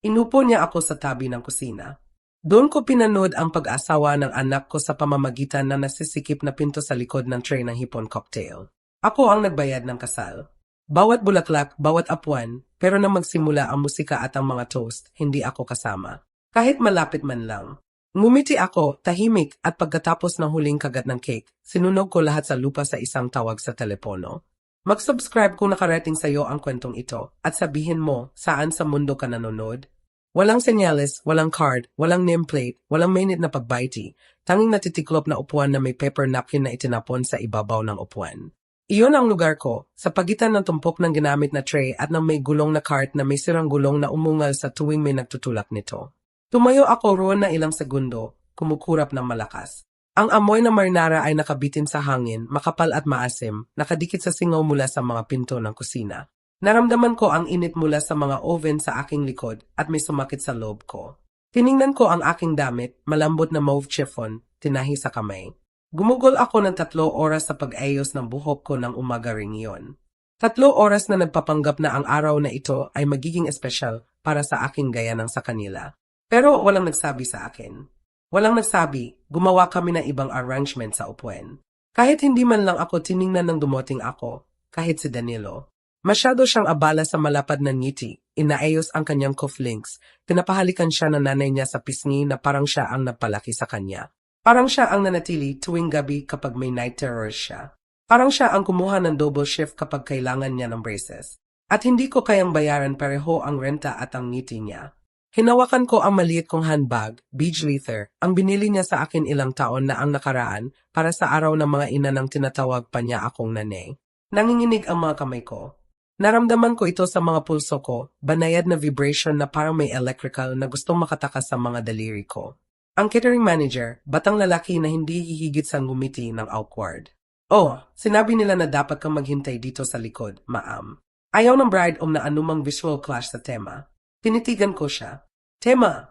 Inupo niya ako sa tabi ng kusina. Doon ko pinanood ang pag-asawa ng anak ko sa pamamagitan ng nasisikip na pinto sa likod ng tray ng hipon cocktail. Ako ang nagbayad ng kasal. Bawat bulaklak, bawat apuan, pero nang magsimula ang musika at ang mga toast, hindi ako kasama. Kahit malapit man lang. Ngumiti ako, tahimik, at pagkatapos ng huling kagat ng cake, sinunog ko lahat sa lupa sa isang tawag sa telepono. Mag-subscribe kung nakarating sa iyo ang kwentong ito, at sabihin mo saan sa mundo ka nanonood. Walang senyales, walang card, walang nameplate, walang minute na pagbaiti, tanging natitiklop na upuan na may paper napkin na itinapon sa ibabaw ng upuan. Iyon ang lugar ko, sa pagitan ng tumpok ng ginamit na tray at ng may gulong na cart na may sirang gulong na umungal sa tuwing may nagtutulak nito. Tumayo ako roon na ilang segundo, kumukurap ng malakas. Ang amoy ng marinara ay nakabitin sa hangin, makapal at maasim, nakadikit sa singaw mula sa mga pinto ng kusina. Naramdaman ko ang init mula sa mga oven sa aking likod at may sumakit sa loob ko. Tiningnan ko ang aking damit, malambot na mauve chiffon, tinahi sa kamay. Gumugol ako ng 3 oras sa pag-ayos ng buhok ko ng umaga ring iyon. 3 oras na nagpapanggap na ang araw na ito ay magiging espesyal para sa aking gaya ng sa kanila. Pero walang nagsabi sa akin. Walang nagsabi, gumawa kami ng ibang arrangement sa upuan. Kahit hindi man lang ako tiningnan ng dumoting ako, kahit si Danilo. Masyado siyang abala sa malapad na ngiti, inaayos ang kanyang cufflinks, pinapahalikan siya ng nanay niya sa pisngi na parang siya ang nagpalaki sa kanya. Parang siya ang nanatili tuwing gabi kapag may night terror siya. Parang siya ang kumuha ng double shift kapag kailangan niya ng braces. At hindi ko kayang bayaran pareho ang renta at ang ngiti niya. Hinawakan ko ang maliit kong handbag, beige leather, ang binili niya sa akin ilang taon na ang nakaraan para sa araw ng mga ina nang tinatawag pa niya akong nanay. Nanginginig ang mga kamay ko. Naramdaman ko ito sa mga pulso ko, banayad na vibration na parang may electrical na gustong makatakas sa mga daliri ko. Ang catering manager, batang lalaki na hindi hihigit sa ngumiti ng awkward. Oh, sinabi nila na dapat kang maghintay dito sa likod, ma'am. Ayaw ng bride na anumang visual clash sa tema. Tinitigan ko siya. Tema!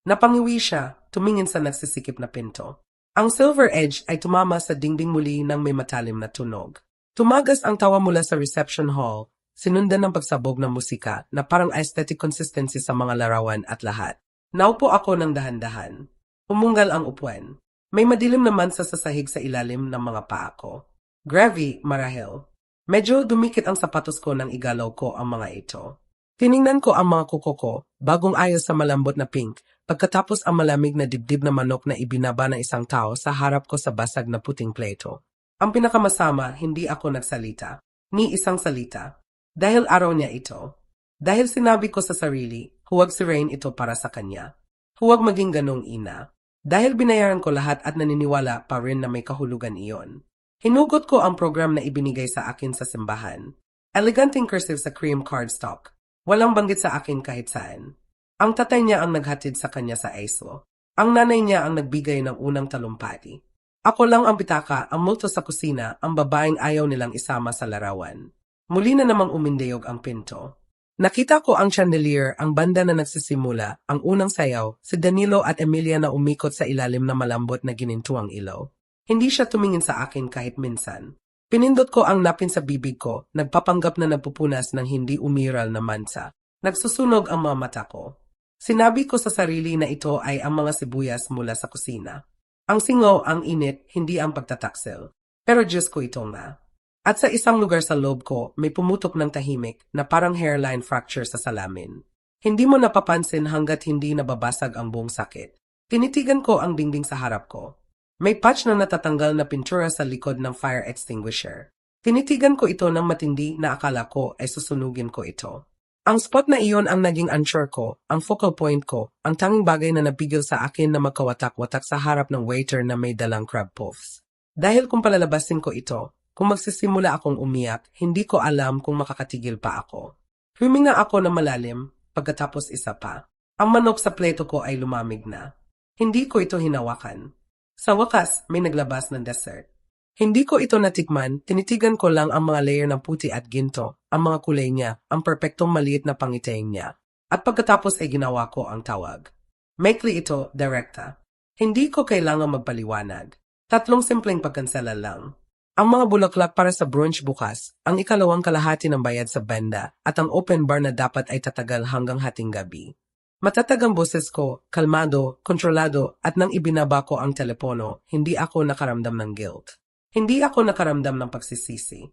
Napangiwi siya, tumingin sa nagsisikip na pinto. Ang silver edge ay tumama sa dingding muli ng may matalim na tunog. Tumagas ang tawa mula sa reception hall, sinundan ng pagsabog ng musika na parang aesthetic consistency sa mga larawan at lahat. Naupo ako ng dahan-dahan. Umunggal ang upuan. May madilim naman sa sasahig sa ilalim ng mga paa ko. Gravy, marahil. Medyo dumikit ang sapatos ko nang igalaw ko ang mga ito. Tiningnan ko ang mga kuko ko, bagong ayos sa malambot na pink, pagkatapos ang malamig na dibdib na manok na ibinaba ng isang tao sa harap ko sa basag na puting pleto. Ang pinakamasama, hindi ako nagsalita. Ni isang salita. Dahil araw niya ito. Dahil sinabi ko sa sarili, huwag sirain ito para sa kanya. Huwag maging ganong ina. Dahil binayaran ko lahat at naniniwala pa rin na may kahulugan iyon. Hinugot ko ang program na ibinigay sa akin sa simbahan. Eleganteng cursive sa cream cardstock. Walang banggit sa akin kahit saan. Ang tatay niya ang naghatid sa kanya sa ISO. Ang nanay niya ang nagbigay ng unang talumpati. Ako lang ang pitaka, ang multo sa kusina, ang babaeng ayaw nilang isama sa larawan. Muli na namang umindayog ang pinto. Nakita ko ang chandelier, ang banda na nagsisimula, ang unang sayaw, si Danilo at Emilia na umikot sa ilalim na malambot na ginintuang ilaw. Hindi siya tumingin sa akin kahit minsan. Pinindot ko ang napin sa bibig ko, nagpapanggap na nagpupunas ng hindi umiral na mansa. Nagsusunog ang mga mata ko. Sinabi ko sa sarili na ito ay ang mga sibuyas mula sa kusina. Ang singaw, ang init, hindi ang pagtataksil. Pero Diyos ko ito nga. At sa isang lugar sa loob ko, may pumutok ng tahimik na parang hairline fracture sa salamin. Hindi mo napapansin hanggat hindi nababasag ang buong sakit. Tinitigan ko ang dingding sa harap ko. May patch na natatanggal na pintura sa likod ng fire extinguisher. Tinitigan ko ito ng matindi na akala ko ay susunugin ko ito. Ang spot na iyon ang naging anchor ko, ang focal point ko, ang tanging bagay na nabigil sa akin na magkawatak-watak sa harap ng waiter na may dalang crab puffs. Dahil kung palalabasin ko ito, kung magsisimula akong umiyak, hindi ko alam kung makakatigil pa ako. Huminga ako na malalim, pagkatapos isa pa. Ang manok sa pleto ko ay lumamig na. Hindi ko ito hinawakan. Sa wakas, may naglabas ng dessert. Hindi ko ito natikman, tinitigan ko lang ang mga layer ng puti at ginto, ang mga kulay niya, ang perpektong maliit na pangitaing niya. At pagkatapos ay ginawa ko ang tawag. Maikli ito, direkta. Hindi ko kailangang magpaliwanag. 3 simpleng pagkansela lang. Ang mga bulaklak para sa brunch bukas, ang ikalawang kalahati ng bayad sa benda, at ang open bar na dapat ay tatagal hanggang hating gabi. Matatag ang boses ko, kalmado, kontrolado, at nang ibinaba ko ang telepono, hindi ako nakaramdam ng guilt. Hindi ako nakaramdam ng pagsisisi.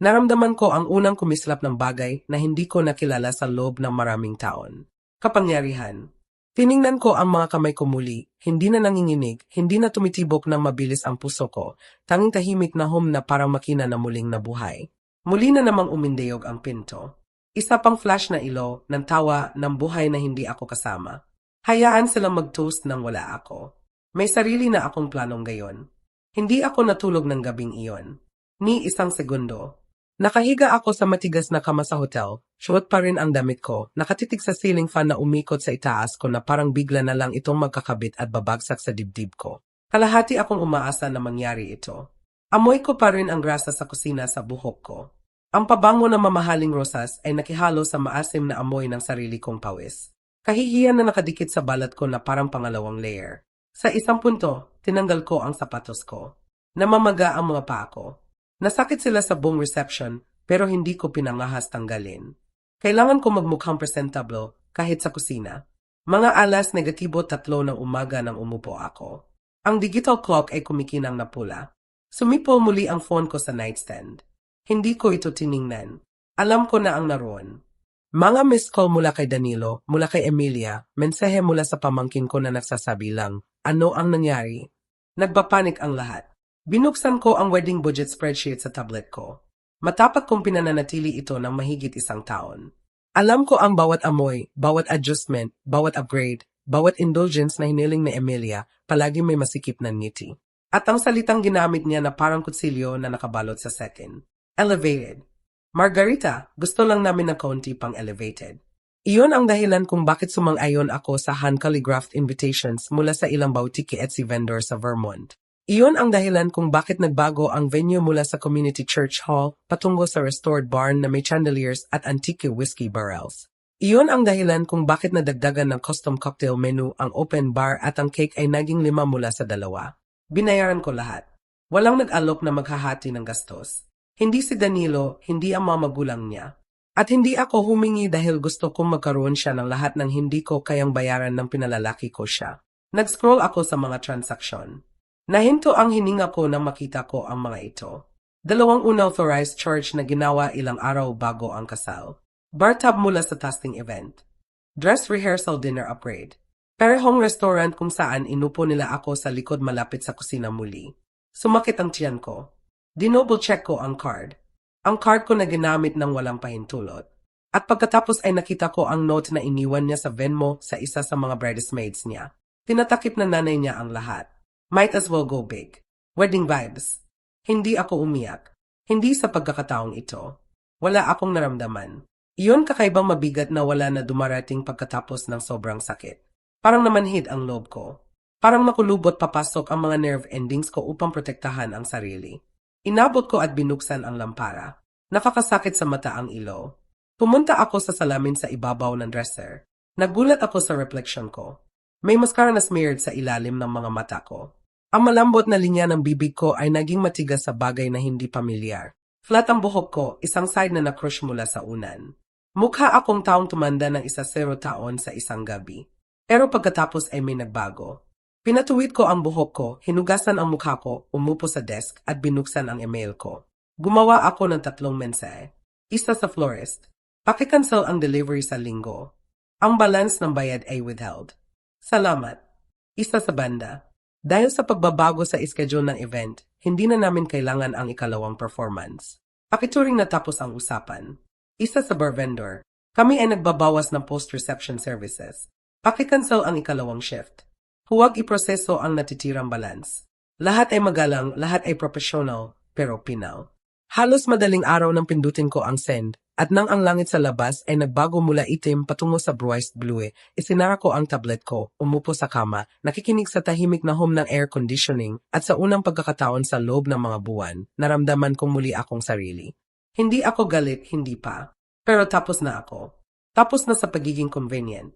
Naramdaman ko ang unang kumislap ng bagay na hindi ko nakilala sa loob ng maraming taon. Kapangyarihan. Tiningnan ko ang mga kamay ko muli, hindi na nanginginig, hindi na tumitibok ng mabilis ang puso ko, tanging tahimik na hum na parang makina na muling nabuhay. Muli na namang umindayog ang pinto. Isa pang flash na ilo ng tawa ng buhay na hindi ako kasama. Hayaan silang mag-toast nang wala ako. May sarili na akong planong gayon. Hindi ako natulog ng gabing iyon. Ni isang segundo. Nakahiga ako sa matigas na kama sa hotel, suot pa rin ang damit ko, nakatitig sa ceiling fan na umikot sa itaas ko na parang bigla na lang itong magkakabit at babagsak sa dibdib ko. Kalahati akong umaasa na mangyari ito. Amoy ko pa rin ang grasa sa kusina sa buhok ko. Ang pabango na mamahaling rosas ay nakihalo sa maasim na amoy ng sarili kong pawis. Kahihiyan na nakadikit sa balat ko na parang pangalawang layer. Sa isang punto, tinanggal ko ang sapatos ko. Namamaga ang mga paa ko. Nasakit sila sa buong reception pero hindi ko pinangahas tanggalin. Kailangan ko magmukhang presentable kahit sa kusina. Mga 3:3 ng umaga nang umupo ako. Ang digital clock ay kumikinang na pula. Sumipol muli ang phone ko sa nightstand. Hindi ko ito tiningnan. Alam ko na ang naroon. Mga missed call mula kay Danilo, mula kay Emilia, mensahe mula sa pamangkin ko na nagsasabi lang, ano ang nangyari? Nagpapanik ang lahat. Binuksan ko ang wedding budget spreadsheet sa tablet ko. Matapat kong pinananatili ito ng mahigit 1 taon. Alam ko ang bawat amoy, bawat adjustment, bawat upgrade, bawat indulgence na hiniling ni Emilia, palagi may masikip na ngiti. At ang salitang ginamit niya na parang kutsilyo na nakabalot sa setin. Elevated. Margarita, gusto lang namin ng kaunti pang elevated. Iyon ang dahilan kung bakit sumang-ayon ako sa hand-calligraphed invitations mula sa ilang boutique Etsy vendor sa Vermont. Iyon ang dahilan kung bakit nagbago ang venue mula sa community church hall patungo sa restored barn na may chandeliers at antique whiskey barrels. Iyon ang dahilan kung bakit nadagdagan ng custom cocktail menu ang open bar at ang cake ay naging 5 mula sa 2. Binayaran ko lahat. Walang nag-alok na maghahati ng gastos. Hindi si Danilo, hindi ang mga magulang niya. At hindi ako humingi dahil gusto kong magkaroon siya ng lahat ng hindi ko kayang bayaran ng pinalalaki ko siya. Nag-scroll ako sa mga transaksyon. Nahinto ang hininga ko nang makita ko ang mga ito. 2 unauthorized charge na ginawa ilang araw bago ang kasal. Bar tab mula sa tasting event. Dress rehearsal dinner upgrade. Parehong restaurant kung saan inupo nila ako sa likod malapit sa kusina muli. Sumakit ang tiyan ko. Dinoble check ko ang card. Ang card ko na ginamit ng walang pahintulot. At pagkatapos ay nakita ko ang note na iniwan niya sa Venmo sa isa sa mga bridesmaids niya. Tinatakip na nanay niya ang lahat. Might as well go big. Wedding vibes. Hindi ako umiyak. Hindi sa pagkakataong ito. Wala akong naramdaman. Iyon kakaibang mabigat na wala na dumarating pagkatapos ng sobrang sakit. Parang namanhid ang loob ko. Parang makulubot papasok ang mga nerve endings ko upang protektahan ang sarili. Inabot ko at binuksan ang lampara. Nakakasakit sa mata ang ilaw. Pumunta ako sa salamin sa ibabaw ng dresser. Nagulat ako sa reflection ko. May mascara na smeared sa ilalim ng mga mata ko. Ang malambot na linya ng bibig ko ay naging matigas sa bagay na hindi pamilyar. Flat ang buhok ko, isang side na nakrush mula sa unan. Mukha akong taong tumanda ng 10 taon sa isang gabi. Pero pagkatapos ay may nagbago. Pinatuwid ko ang buhok ko, hinugasan ang mukha ko, umupo sa desk at binuksan ang email ko. Gumawa ako ng 3 mensahe. Isa sa florist. Pakikancel ang delivery sa linggo. Ang balance ng bayad ay withheld. Salamat. Isa sa banda. Dahil sa pagbabago sa schedule ng event, hindi na namin kailangan ang ikalawang performance. Pakituring natapos ang usapan. Isa sa bar vendor. Kami ay nagbabawas ng post-reception services. Pakikancel ang ikalawang shift. Huwag iproseso ang natitirang balance. Lahat ay magalang, lahat ay professional, pero pinaw. Halos madaling araw nang pindutin ko ang send, at nang ang langit sa labas ay nagbago mula itim patungo sa bruised blue, isinara ko ang tablet ko, umupo sa kama, nakikinig sa tahimik na hum ng air conditioning, at sa unang pagkakataon sa loob ng mga buwan, naramdaman kong muli akong sarili. Hindi ako galit, hindi pa. Pero tapos na ako. Tapos na sa pagiging convenient.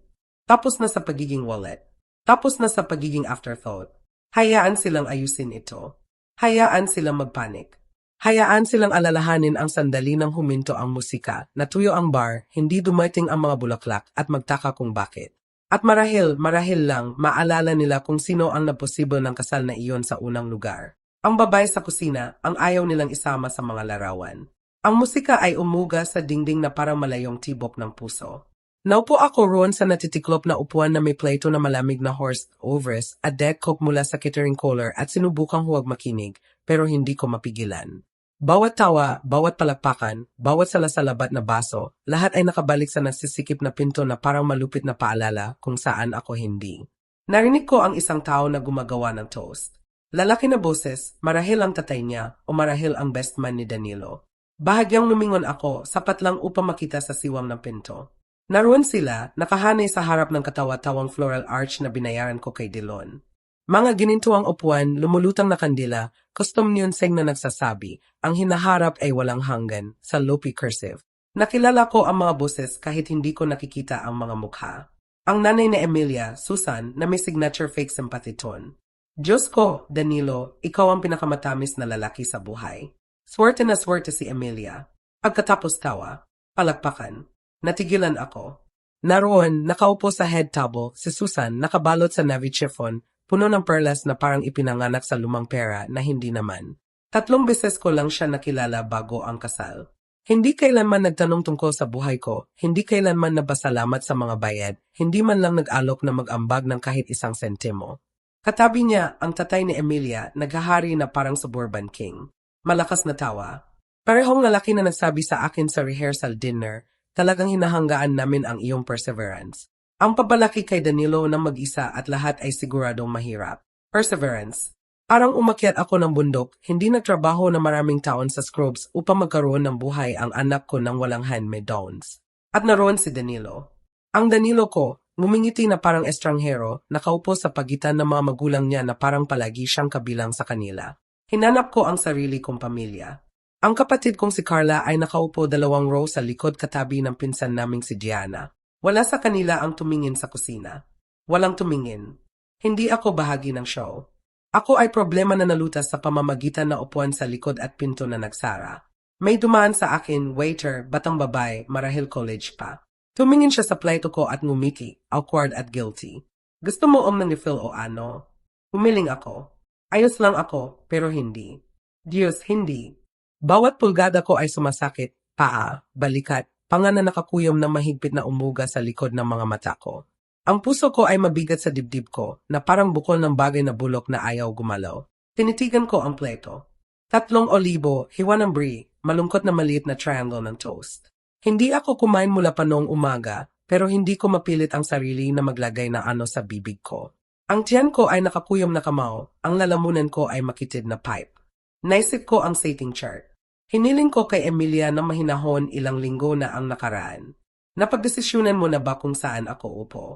Tapos na sa pagiging wallet. Tapos na sa pagiging afterthought. Hayaan silang ayusin ito. Hayaan silang magpanik. Hayaan silang alalahanin ang sandali ng huminto ang musika, natuyo ang bar, hindi dumating ang mga bulaklak at magtaka kung bakit. At marahil lang, maalala nila kung sino ang naposible ng kasal na iyon sa unang lugar. Ang babae sa kusina, ang ayaw nilang isama sa mga larawan. Ang musika ay umuga sa dingding na parang malayong tibok ng puso. Naupo ako roon sa natitiklop na upuan na may plato na malamig na horse overs at deck coke mula sa catering cooler at sinubukang huwag makinig, pero hindi ko mapigilan. Bawat tawa, bawat palakpakan, bawat salasalabat na baso, lahat ay nakabalik sa nasisikip na pinto na parang malupit na paalala kung saan ako hindi. Narinig ko ang isang tao na gumagawa ng toast. Lalaki na boses, marahil ang tatay niya o marahil ang best man ni Danilo. Bahagyang lumingon ako, sapat lang upang makita sa siwang ng pinto. Naroon sila, nakahanay sa harap ng katawa-tawang floral arch na binayaran ko kay Dilon. Mga ginintuang upuan, lumulutang na kandila, custom nuancing na nagsasabi, ang hinaharap ay walang hanggan, sa loopy cursive. Nakilala ko ang mga boses kahit hindi ko nakikita ang mga mukha. Ang nanay ni Emilia, Susan, na may signature fake sympathy tone. Diyos ko, Danilo, ikaw ang pinakamatamis na lalaki sa buhay. Swerte na swerte si Emilia. Pagkatapos tawa, palakpakan. Natigilan ako. Naroon, nakaupo sa head table, si Susan, nakabalot sa navy chiffon, puno ng perlas na parang ipinanganak sa lumang pera na hindi naman. 3 beses ko lang siya nakilala bago ang kasal. Hindi kailanman nagtanong tungkol sa buhay ko, hindi kailanman nabasalamat sa mga bayad, hindi man lang nag-alok na mag-ambag ng kahit isang sentimo. Katabi niya, ang tatay ni Emilia, naghahari na parang suburban king. Malakas na tawa. Parehong lalaki na nagsabi sa akin sa rehearsal dinner, talagang hinahanggaan namin ang iyong perseverance. Ang pabalaki kay Danilo na mag-isa at lahat ay siguradong mahirap. Perseverance. Parang umakyat ako ng bundok, hindi nagtrabaho na maraming taon sa Scrubs upang magkaroon ng buhay ang anak ko ng walang hand-me-downs. At naroon si Danilo. Ang Danilo ko, ngumingiti na parang estranghero, nakaupo sa pagitan ng mga magulang niya na parang palagi siyang kabilang sa kanila. Hinanap ko ang sarili kong pamilya. Ang kapatid kong si Carla ay nakaupo 2 row sa likod katabi ng pinsan naming si Gianna. Wala sa kanila ang tumingin sa kusina. Walang tumingin. Hindi ako bahagi ng show. Ako ay problema na nalutas sa pamamagitan na upuan sa likod at pinto na nagsara. May dumaan sa akin, waiter, batang babae, marahil college pa. Tumingin siya sa plato ko at ngumiti, awkward at guilty. Gusto mo ng refill o ano? Umiling ako. Ayos lang ako, pero hindi. Diyos, hindi. Bawat pulgada ko ay sumasakit, paa, balikat, panga na nakakuyom na mahigpit na umuga sa likod ng mga mata ko. Ang puso ko ay mabigat sa dibdib ko, na parang bukol ng bagay na bulok na ayaw gumalaw. Tinitigan ko ang pleto. 3 olibo, hiwa ng brie, malungkot na maliit na triangle ng toast. Hindi ako kumain mula pa noong umaga, pero hindi ko mapilit ang sarili na maglagay ng ano sa bibig ko. Ang tiyan ko ay nakakuyom na kamao, ang lalamunan ko ay makitid na pipe. Naisip ko ang sating chart. Hiniling ko kay Emilia na mahinahon ilang linggo na ang nakaraan. Napagdesisyonan mo na ba kung saan ako upo?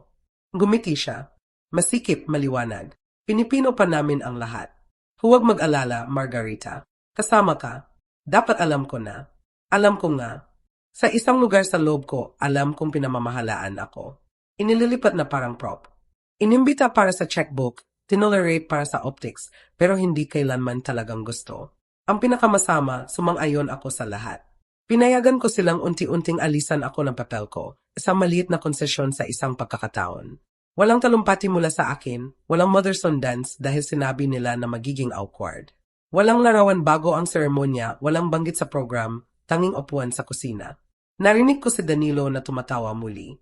Gumiti siya. Masikip, maliwanag. Pinipino pa namin ang lahat. Huwag mag-alala, Margarita. Kasama ka. Dapat alam ko na. Alam ko nga. Sa isang lugar sa loob ko, alam kong pinamamahalaan ako. Inililipat na parang prop. Inimbita para sa checkbook, tinolerate para sa optics, pero hindi kailanman talagang gusto. Ang pinakamasama, sumang-ayon ako sa lahat. Pinayagan ko silang unti-unting alisan ako ng papel ko, isang maliit na konsesyon sa isang pagkakataon. Walang talumpati mula sa akin, walang mother-son dance dahil sinabi nila na magiging awkward. Walang larawan bago ang seremonya, walang banggit sa program, tanging upuan sa kusina. Narinig ko si Danilo na tumatawa muli.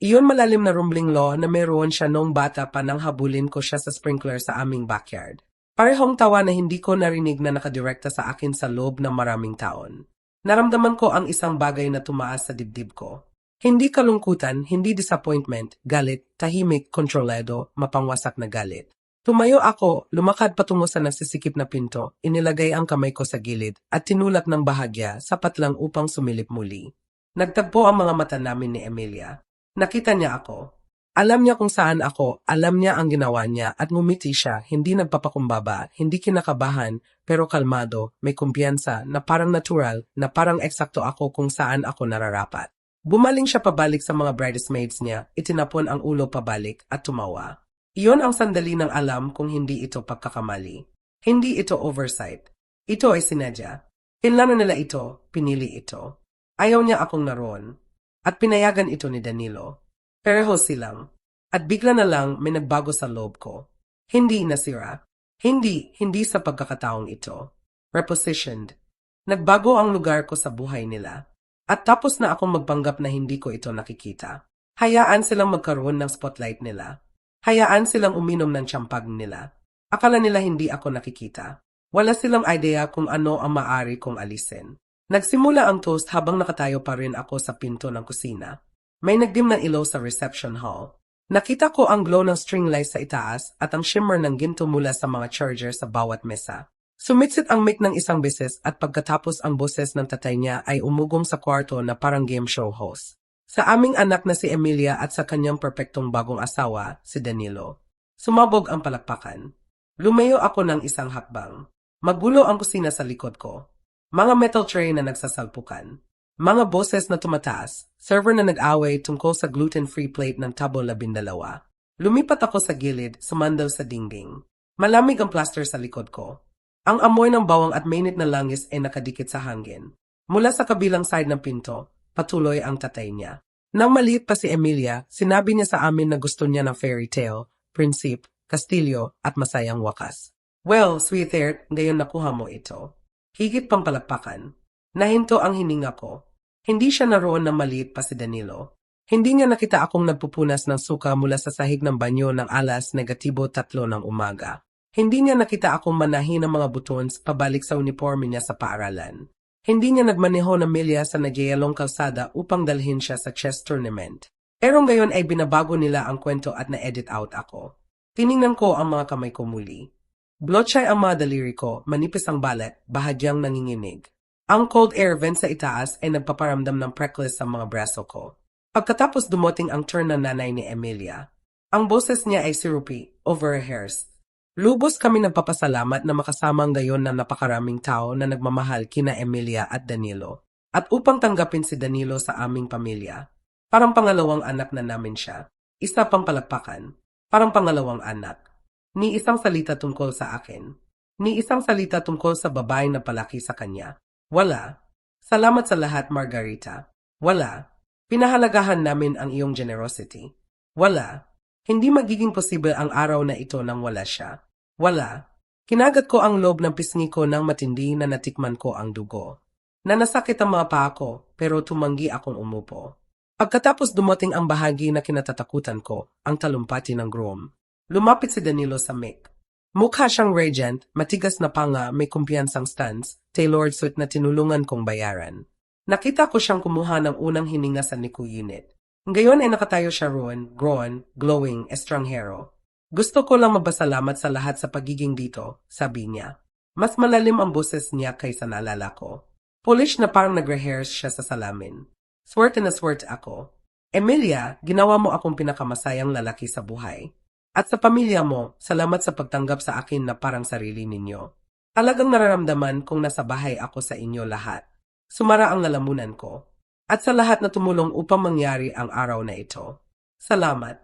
Iyon malalim na rumbling law na meron siya noong bata pa nang habulin ko siya sa sprinkler sa aming backyard. Parehong tawa na hindi ko narinig na nakadirekta sa akin sa loob ng maraming taon. Naramdaman ko ang isang bagay na tumaas sa dibdib ko. Hindi kalungkutan, hindi disappointment, galit, tahimik, kontrolado, mapangwasak na galit. Tumayo ako, lumakad patungo sa nasisikip na pinto, inilagay ang kamay ko sa gilid, at tinulak ng bahagya, sapat lang upang sumilip muli. Nagtagpo ang mga mata namin ni Emilia. Nakita niya ako. Alam niya kung saan ako, alam niya ang ginawa niya at ngumiti siya, hindi nagpapakumbaba, hindi kinakabahan, pero kalmado, may kumpiyansa, na parang natural, na parang eksakto ako kung saan ako nararapat. Bumaling siya pabalik sa mga bridesmaids niya, itinapon ang ulo pabalik at tumawa. Iyon ang sandali ng alam kung hindi ito pagkakamali. Hindi ito oversight. Ito ay sinadya. Pinlano nila ito, pinili ito. Ayaw niya akong naroon. At pinayagan ito ni Danilo. Pareho silang. At bigla na lang may nagbago sa loob ko. Hindi nasira. Hindi sa pagkakataong ito. Repositioned. Nagbago ang lugar ko sa buhay nila. At tapos na akong magpanggap na hindi ko ito nakikita. Hayaan silang magkaroon ng spotlight nila. Hayaan silang uminom ng tsampag nila. Akala nila hindi ako nakikita. Wala silang idea kung ano ang maaari kong alisin. Nagsimula ang toast habang nakatayo pa rin ako sa pinto ng kusina. May nagdim ng ilaw sa reception hall. Nakita ko ang glow ng string lights sa itaas at ang shimmer ng ginto mula sa mga charger sa bawat mesa. Sumitsit ang mic ng isang beses at pagkatapos ang boses ng tatay niya ay umugong sa kwarto na parang game show host. Sa aming anak na si Emilia at sa kanyang perpektong bagong asawa, si Danilo. Sumabog ang palakpakan. Lumayo ako ng isang hakbang. Magulo ang kusina sa likod ko. Mga metal tray na nagsasalpukan. Mga boses na tumataas. Server na nag-away tungkol sa gluten-free plate ng tabo 12. Lumipat ako sa gilid, sumandal sa dingding. Malamig ang plaster sa likod ko. Ang amoy ng bawang at mainit na langis ay nakadikit sa hangin. Mula sa kabilang side ng pinto, patuloy ang tatay niya. Nang maliit pa si Emilia, sinabi niya sa amin na gusto niya ng fairy tale, prinsip, kastilyo at masayang wakas. Well, sweetheart, ngayon nakuha mo ito. Higit pang palakpakan. Nahinto ang hininga ko. Hindi siya naroon na maliit pa si Danilo. Hindi niya nakita akong nagpupunas ng suka mula sa sahig ng banyo ng alas -3 ng umaga. Hindi niya nakita akong manahin ng mga buttons pabalik sa uniforme niya sa paaralan. Hindi niya nagmaneho ng milya sa nagyayalong kalsada upang dalhin siya sa chess tournament. Pero ngayon ay binabago nila ang kwento at na-edit out ako. Tiningnan ko ang mga kamay ko muli. Blotchay ang mga daliri ko, manipis ang balat, bahagyang nanginginig. Ang cold air vent sa itaas ay nagpaparamdam ng prickles sa mga braso ko. Pagkatapos dumating ang turn ng nanay ni Emilia. Ang boses niya ay syrupy, overrehearsed. Lubos kami nagpapasalamat na makasamang gayon ng napakaraming tao na nagmamahal kina Emilia at Danilo. At upang tanggapin si Danilo sa aming pamilya. Parang pangalawang anak na namin siya. Isa pang palakpakan. Parang pangalawang anak. Ni isang salita tungkol sa akin. Ni isang salita tungkol sa babaeng na palaki sa kanya. Wala. Salamat sa lahat, Margarita. Wala. Pinahalagahan namin ang iyong generosity. Wala. Hindi magiging posible ang araw na ito nang wala siya. Wala. Kinagat ko ang loob ng pisngi ko nang matindi na natikman ko ang dugo. Nanasakit ang mga paa ko, pero tumanggi akong umupo. Pagkatapos dumating ang bahagi na kinatatakutan ko, ang talumpati ng groom. Lumapit si Danilo sa mic. Mukha siyang radiant, matigas na panga, may kumpiyansang stance, tailored suit na tinulungan kong bayaran. Nakita ko siyang kumuha ng unang hininga sa NICU unit. Ngayon ay nakatayo siya roon, glowing, estranghero. Gusto ko lang mabasalamat sa lahat sa pagiging dito, sabi niya. Mas malalim ang boses niya kaysa naalala ko. Polish na parang nag-rehearse siya sa salamin. Swerte na swerte ako. Emilia, ginawa mo akong pinakamasayang lalaki sa buhay. At sa pamilya mo, salamat sa pagtanggap sa akin na parang sarili ninyo. Talagang nararamdaman kong nasa bahay ako sa inyo lahat. Sumara ang lalamunan ko. At sa lahat na tumulong upang mangyari ang araw na ito. Salamat.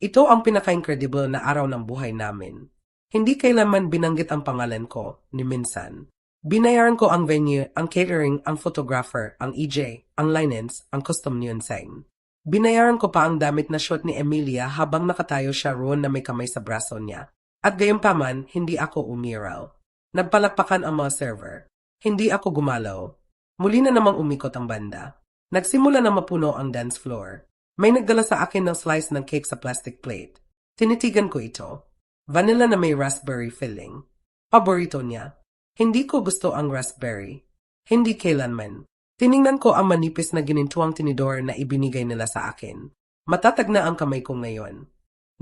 Ito ang pinaka-incredible na araw ng buhay namin. Hindi kailanman binanggit ang pangalan ko, ni minsan. Binayaran ko ang venue, ang catering, ang photographer, ang EJ, ang linens, ang custom neon sign. Binayaran ko pa ang damit na shot ni Emilia habang nakatayo siya roon na may kamay sa braso niya. At gayunpaman, hindi ako umiral. Nagpalakpakan ang mga server. Hindi ako gumalaw. Muli na namang umikot ang banda. Nagsimula na mapuno ang dance floor. May nagdala sa akin ng slice ng cake sa plastic plate. Tinitigan ko ito. Vanilla na may raspberry filling. Paborito niya. Hindi ko gusto ang raspberry. Hindi kailanman. Tiningnan ko ang manipis na ginintuang tinidor na ibinigay nila sa akin. Matatag na ang kamay ko ngayon.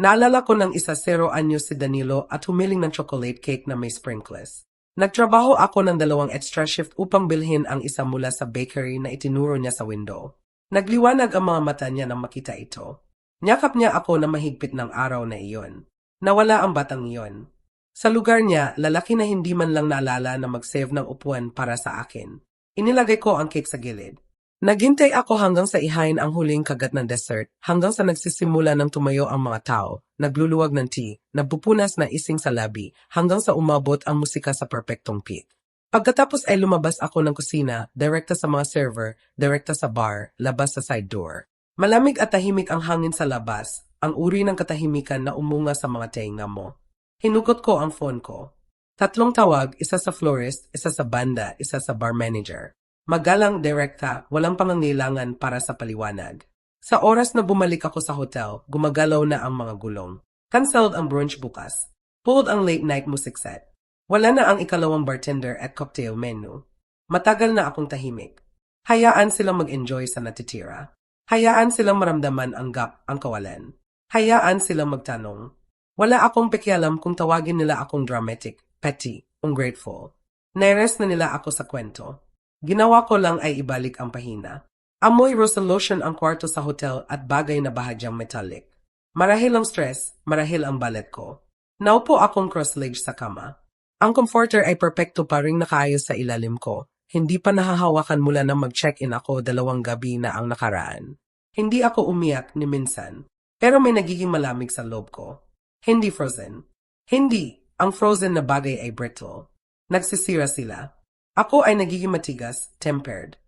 Naalala ko ng 10 anyos si Danilo at humiling ng chocolate cake na may sprinkles. Nagtrabaho ako ng 2 extra shift upang bilhin ang isa mula sa bakery na itinuro niya sa window. Nagliwanag ang mga mata niya nang makita ito. Niyakap niya ako na mahigpit ng araw na iyon. Nawala ang batang iyon. Sa lugar niya, lalaki na hindi man lang naalala na mag-save ng upuan para sa akin. Inilagay ko ang cake sa gilid. Naghintay ako hanggang sa ihain ang huling kagat ng dessert, hanggang sa nagsisimula ng tumayo ang mga tao, nagluluwag ng tea, nagpupunas na ising sa labi, hanggang sa umabot ang musika sa perpektong peak. Pagkatapos ay lumabas ako ng kusina, direkta sa mga server, direkta sa bar, labas sa side door. Malamig at tahimik ang hangin sa labas, ang uri ng katahimikan na umunga sa mga tenga mo. Hinugot ko ang phone ko. 3 tawag, isa sa florist, isa sa banda, isa sa bar manager. Magalang, direkta, walang pangangailangan para sa paliwanag. Sa oras na bumalik ako sa hotel, gumagalaw na ang mga gulong. Cancelled ang brunch bukas. Pulled ang late night music set. Wala na ang ikalawang bartender at cocktail menu. Matagal na akong tahimik. Hayaan silang mag-enjoy sa natitira. Hayaan silang maramdaman ang gap, ang kawalan. Hayaan silang magtanong. Wala akong pakialam kung tawagin nila akong dramatic, petty, ungrateful. Naires na nila ako sa kwento. Ginawa ko lang ay ibalik ang pahina. Amoy rose lotion ang kwarto sa hotel at bagay na bahagyang metallic. Marahil ang stress, marahil ang balet ko. Naupo akong cross-legged sa kama. Ang comforter ay perpekto pa ring nakaayos sa ilalim ko. Hindi pa nahahawakan mula nang mag-check-in ako 2 gabi na ang nakaraan. Hindi ako umiyak ni minsan, pero may nagiging malamig sa loob ko. Hindi frozen. Hindi, ang frozen na bagay ay brittle. Nagsisira sila. Ako ay nagiging matigas, tempered.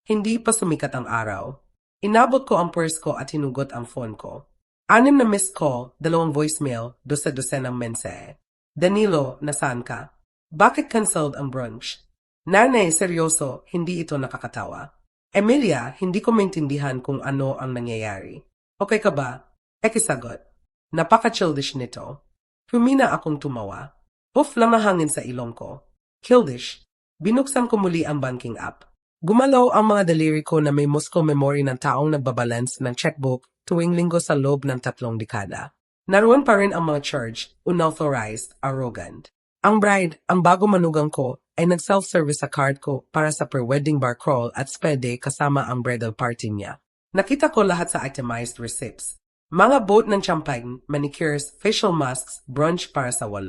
Hindi pa sumikat ang araw. Inabot ko ang purse ko at hinugot ang phone ko. 6 na missed call, 2 voicemail, 12 ng mensahe. Danilo, nasaan ka? Bakit cancelled ang brunch? Nanay, seryoso, hindi ito nakakatawa. Emilia, hindi ko maintindihan kung ano ang nangyayari. Okay ka ba? Ekisagot. Napaka-childish nito. Humina akong tumawa. Puff lang na hangin sa ilong ko. Childish. Binuksan ko muli ang banking app. Gumalaw ang mga daliri ko na may muscle memory ng taong nagbabalance ng checkbook tuwing linggo sa loob ng 3 dekada. Naroon pa rin ang mga charge, unauthorized, arrogant. Ang bride, ang bago manugang ko, ay nag-self-service sa card ko para sa pre-wedding bar crawl at spede kasama ang bridal party niya. Nakita ko lahat sa itemized receipts. Mga boat ng champagne, manicures, facial masks, brunch para sa 8.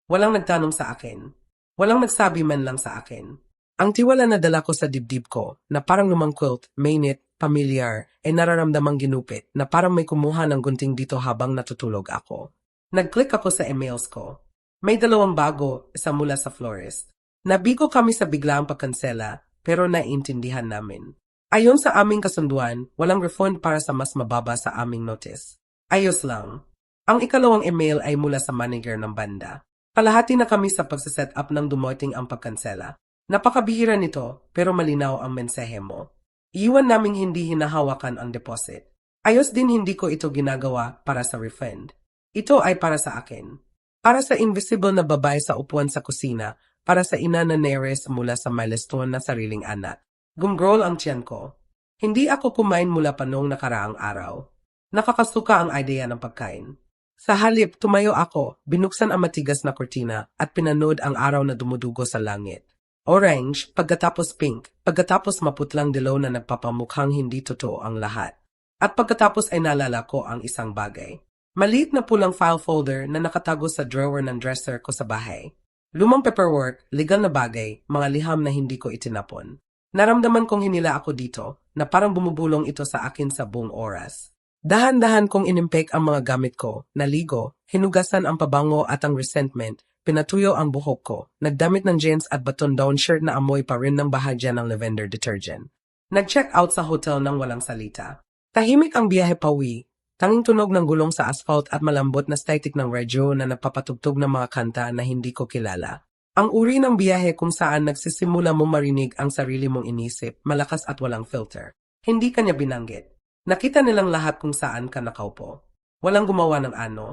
Walang nagtanong sa akin. Walang nagsabi man lang sa akin. Ang tiwala na dala ko sa dibdib ko, na parang lumang quilt, mainit, pamilyar, ay nararamdamang ginupit na parang may kumuha ng gunting dito habang natutulog ako. Nag-click ako sa emails ko. May 2 bago, isa mula sa florist. Nabigo kami sa biglaang pagkansela, pero naiintindihan namin. Ayon sa aming kasunduan, walang refund para sa mas mababa sa aming notice. Ayos lang. Ang ikalawang email ay mula sa manager ng banda. Kalahati na kami sa pagsaset up ng dumating ang pagkansela. Napakabihira nito, pero malinaw ang mensahe mo. Iwan naming hindi hinahawakan ang deposit. Ayos din hindi ko ito ginagawa para sa refund. Ito ay para sa akin. Para sa invisible na babae sa upuan sa kusina, para sa ina na Neres mula sa milestone na sariling anak. Gumgroll ang tiyan ko. Hindi ako kumain mula pa noong nakaraang araw. Nakakasuka ang idea ng pagkain. Sa halip, tumayo ako, binuksan ang matigas na kurtina at pinanood ang araw na dumudugo sa langit. Orange, pagkatapos pink, pagkatapos maputlang dilaw na nagpapamukhang hindi totoo ang lahat. At pagkatapos ay naalala ko ang isang bagay. Maliit na pulang file folder na nakatago sa drawer ng dresser ko sa bahay. Lumang paperwork, legal na bagay, mga liham na hindi ko itinapon. Naramdaman kong hinila ako dito, na parang bumubulong ito sa akin sa buong oras. Dahan-dahan kong inimpek ang mga gamit ko, naligo, hinugasan ang pabango at ang resentment, pinatuyo ang buhok ko, nagdamit ng jeans at button-down shirt na amoy pa rin ng bahagya ng lavender detergent. Nag-check out sa hotel ng walang salita. Tahimik ang biyahe pauwi, tanging tunog ng gulong sa asphalt at malambot na static ng radyo na nagpapatugtog ng mga kanta na hindi ko kilala. Ang uri ng biyahe kung saan nagsisimula mong marinig ang sarili mong inisip, malakas at walang filter. Hindi kanya binanggit. Nakita nilang lahat kung saan ka nakaupo. Walang gumawa ng ano.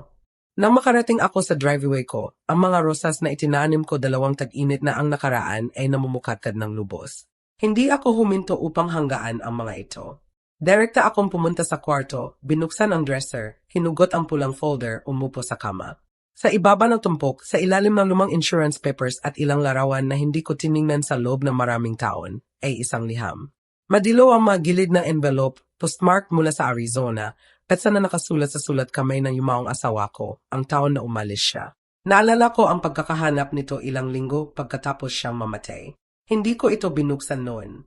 Nang makarating ako sa driveway ko, ang mga rosas na itinaanim ko 2 tag-init na ang nakaraan ay namumukadkad ng lubos. Hindi ako huminto upang hanggaan ang mga ito. Direkta akong pumunta sa kwarto, binuksan ang dresser, hinugot ang pulang folder, umupo sa kama. Sa ibaba ng tumpok, sa ilalim ng lumang insurance papers at ilang larawan na hindi ko tiningnan sa loob ng maraming taon, ay isang liham. Madilaw ang mga gilid ng envelope, postmarked mula sa Arizona, petsa na nakasulat sa sulat kamay ng yumaong asawa ko, ang taon na umalis siya. Naalala ko ang pagkakahanap nito ilang linggo pagkatapos siyang mamatay. Hindi ko ito binuksan noon.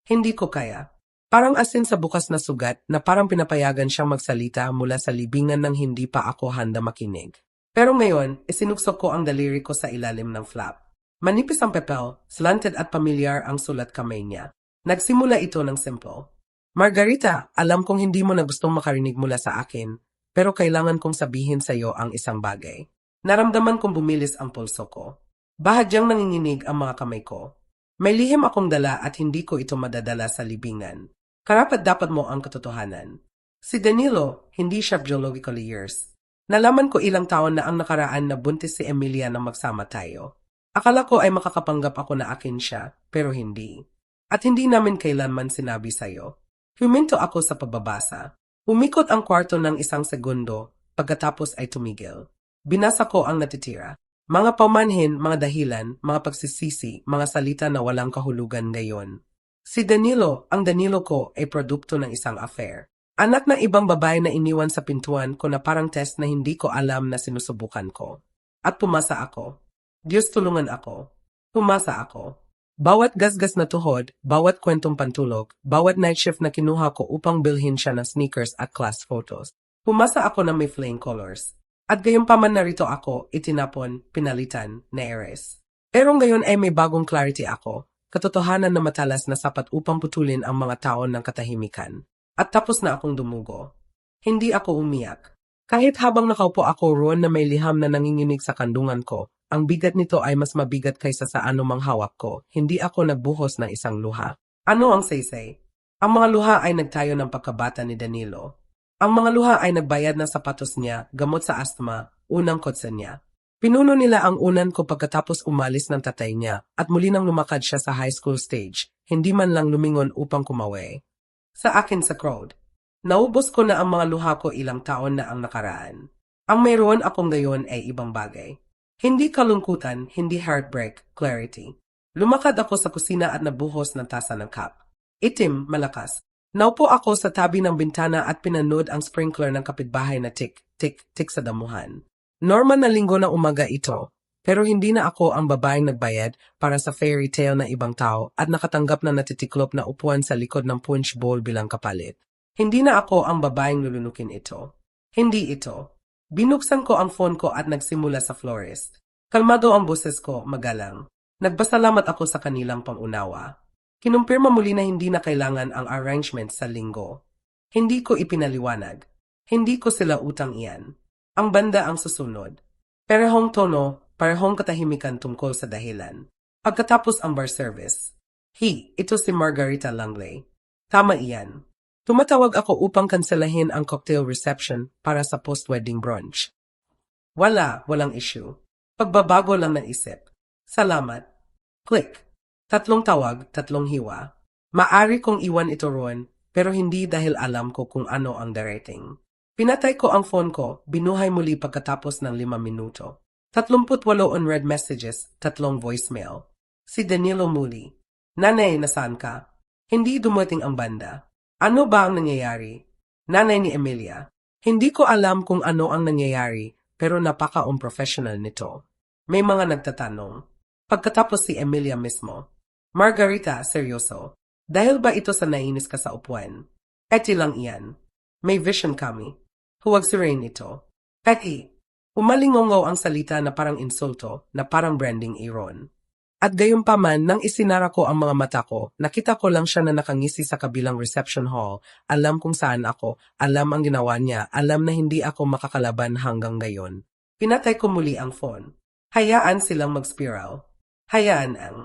Hindi ko kaya. Parang asin sa bukas na sugat na parang pinapayagan siyang magsalita mula sa libingan ng hindi pa ako handa makinig. Pero ngayon, isinuksok ko ang daliri ko sa ilalim ng flap. Manipis ang papel, slanted at pamilyar ang sulat kamay niya. Nagsimula ito ng simple. Margarita, alam kong hindi mo na gustong makarinig mula sa akin, pero kailangan kong sabihin sa iyo ang isang bagay. Naramdaman kong bumilis ang pulso ko. Bahagyang nanginginig ang mga kamay ko. May lihim akong dala at hindi ko ito madadala sa libingan. Karapat-dapat mo ang katotohanan. Si Danilo, hindi siya biologically yours. Nalaman ko ilang taon na ang nakaraan na buntis si Emilia na magsama tayo. Akala ko ay makakapanggap ako na akin siya, pero hindi. At hindi namin kailanman sinabi sa'yo. Huminto ako sa pagbabasa. Umikot ang kwarto ng isang segundo, pagkatapos ay tumigil. Binasa ko ang natitira. Mga paumanhin, mga dahilan, mga pagsisisi, mga salita na walang kahulugan ngayon. Si Danilo, ang Danilo ko, ay produkto ng isang affair. Anak ng ibang babae na iniwan sa pintuan ko na parang test na hindi ko alam na sinusubukan ko. At pumasa ako. Diyos tulungan ako. Pumasa ako. Bawat gasgas na tuhod, bawat kwentong pantulog, bawat night shift na kinuha ko upang bilhin siya ng sneakers at class photos. Pumasa ako na may flame colors. At gayunpaman narito ako, itinapon, pinalitan, na-erase. Pero ngayon ay may bagong clarity ako, katotohanan na matalas na sapat upang putulin ang mga taon ng katahimikan. At tapos na akong dumugo. Hindi ako umiyak. Kahit habang nakaupo ako roon na may liham na nanginginig sa kandungan ko, ang bigat nito ay mas mabigat kaysa sa anumang hawak ko. Hindi ako nagbuhos ng isang luha. Ano ang saysay? Ang mga luha ay nagtayo ng pagkabata ni Danilo. Ang mga luha ay nagbayad ng sapatos niya, gamot sa asthma, unang kotse niya. Pinuno nila ang unan ko pagkatapos umalis ng tatay niya at muli nang lumakad siya sa high school stage, hindi man lang lumingon upang kumawi. Sa akin sa crowd. Naubos ko na ang mga luha ko ilang taon na ang nakaraan. Ang mayroon akong ngayon ay ibang bagay. Hindi kalungkutan, hindi heartbreak, clarity. Lumakad ako sa kusina at nabuhos ng tasa ng cup. Itim, malakas. Naupo ako sa tabi ng bintana at pinanood ang sprinkler ng kapitbahay na tik, tik, tik sa damuhan. Normal na linggo ng umaga ito, pero hindi na ako ang babaeng nagbayad para sa fairy tale na ibang tao at nakatanggap na natitiklop na upuan sa likod ng punch bowl bilang kapalit. Hindi na ako ang babaeng lulunukin ito. Hindi ito. Binuksan ko ang phone ko at nagsimula sa florist. Kalmado ang boses ko, magalang. Nagpasalamat ako sa kanilang pangunawa. Kinumpirma muli na hindi na kailangan ang arrangement sa linggo. Hindi ko ipinaliwanag. Hindi ko sila utang iyan. Ang banda ang susunod. Parehong tono, parehong katahimikan tungkol sa dahilan. Pagkatapos ang bar service. Ito si Margarita Langley. Tama iyan. Tumatawag ako upang kanselahin ang cocktail reception para sa post-wedding brunch. Walang issue. Pagbabago lang ng isip. Salamat. Click. 3 tawag, 3 hiwa. Maari kong iwan ito roon, pero hindi dahil alam ko kung ano ang darating. Pinatay ko ang phone ko, binuhay muli pagkatapos ng 5 minuto. 38 unread messages, 3 voicemail. Si Danilo muli. Nanay, nasaan ka? Hindi dumating ang banda. Ano ba ang nangyayari? Nanay ni Emilia. Hindi ko alam kung ano ang nangyayari, pero napaka-unprofessional nito. May mga nagtatanong. Pagkatapos si Emilia mismo. Margarita, seryoso. Dahil ba ito sa nainis ka sa upuan? Petty lang iyan. May vision kami. Huwag sirain ito. Petty. Umalingongaw ang salita na parang insulto, na parang branding Aaron. At gayunpaman, nang isinara ko ang mga mata ko, nakita ko lang siya na nakangisi sa kabilang reception hall. Alam kung saan ako, alam ang ginawa niya, alam na hindi ako makakalaban hanggang ngayon. Pinatay ko muli ang phone. Hayaan silang mag-spiral. Hayaan ang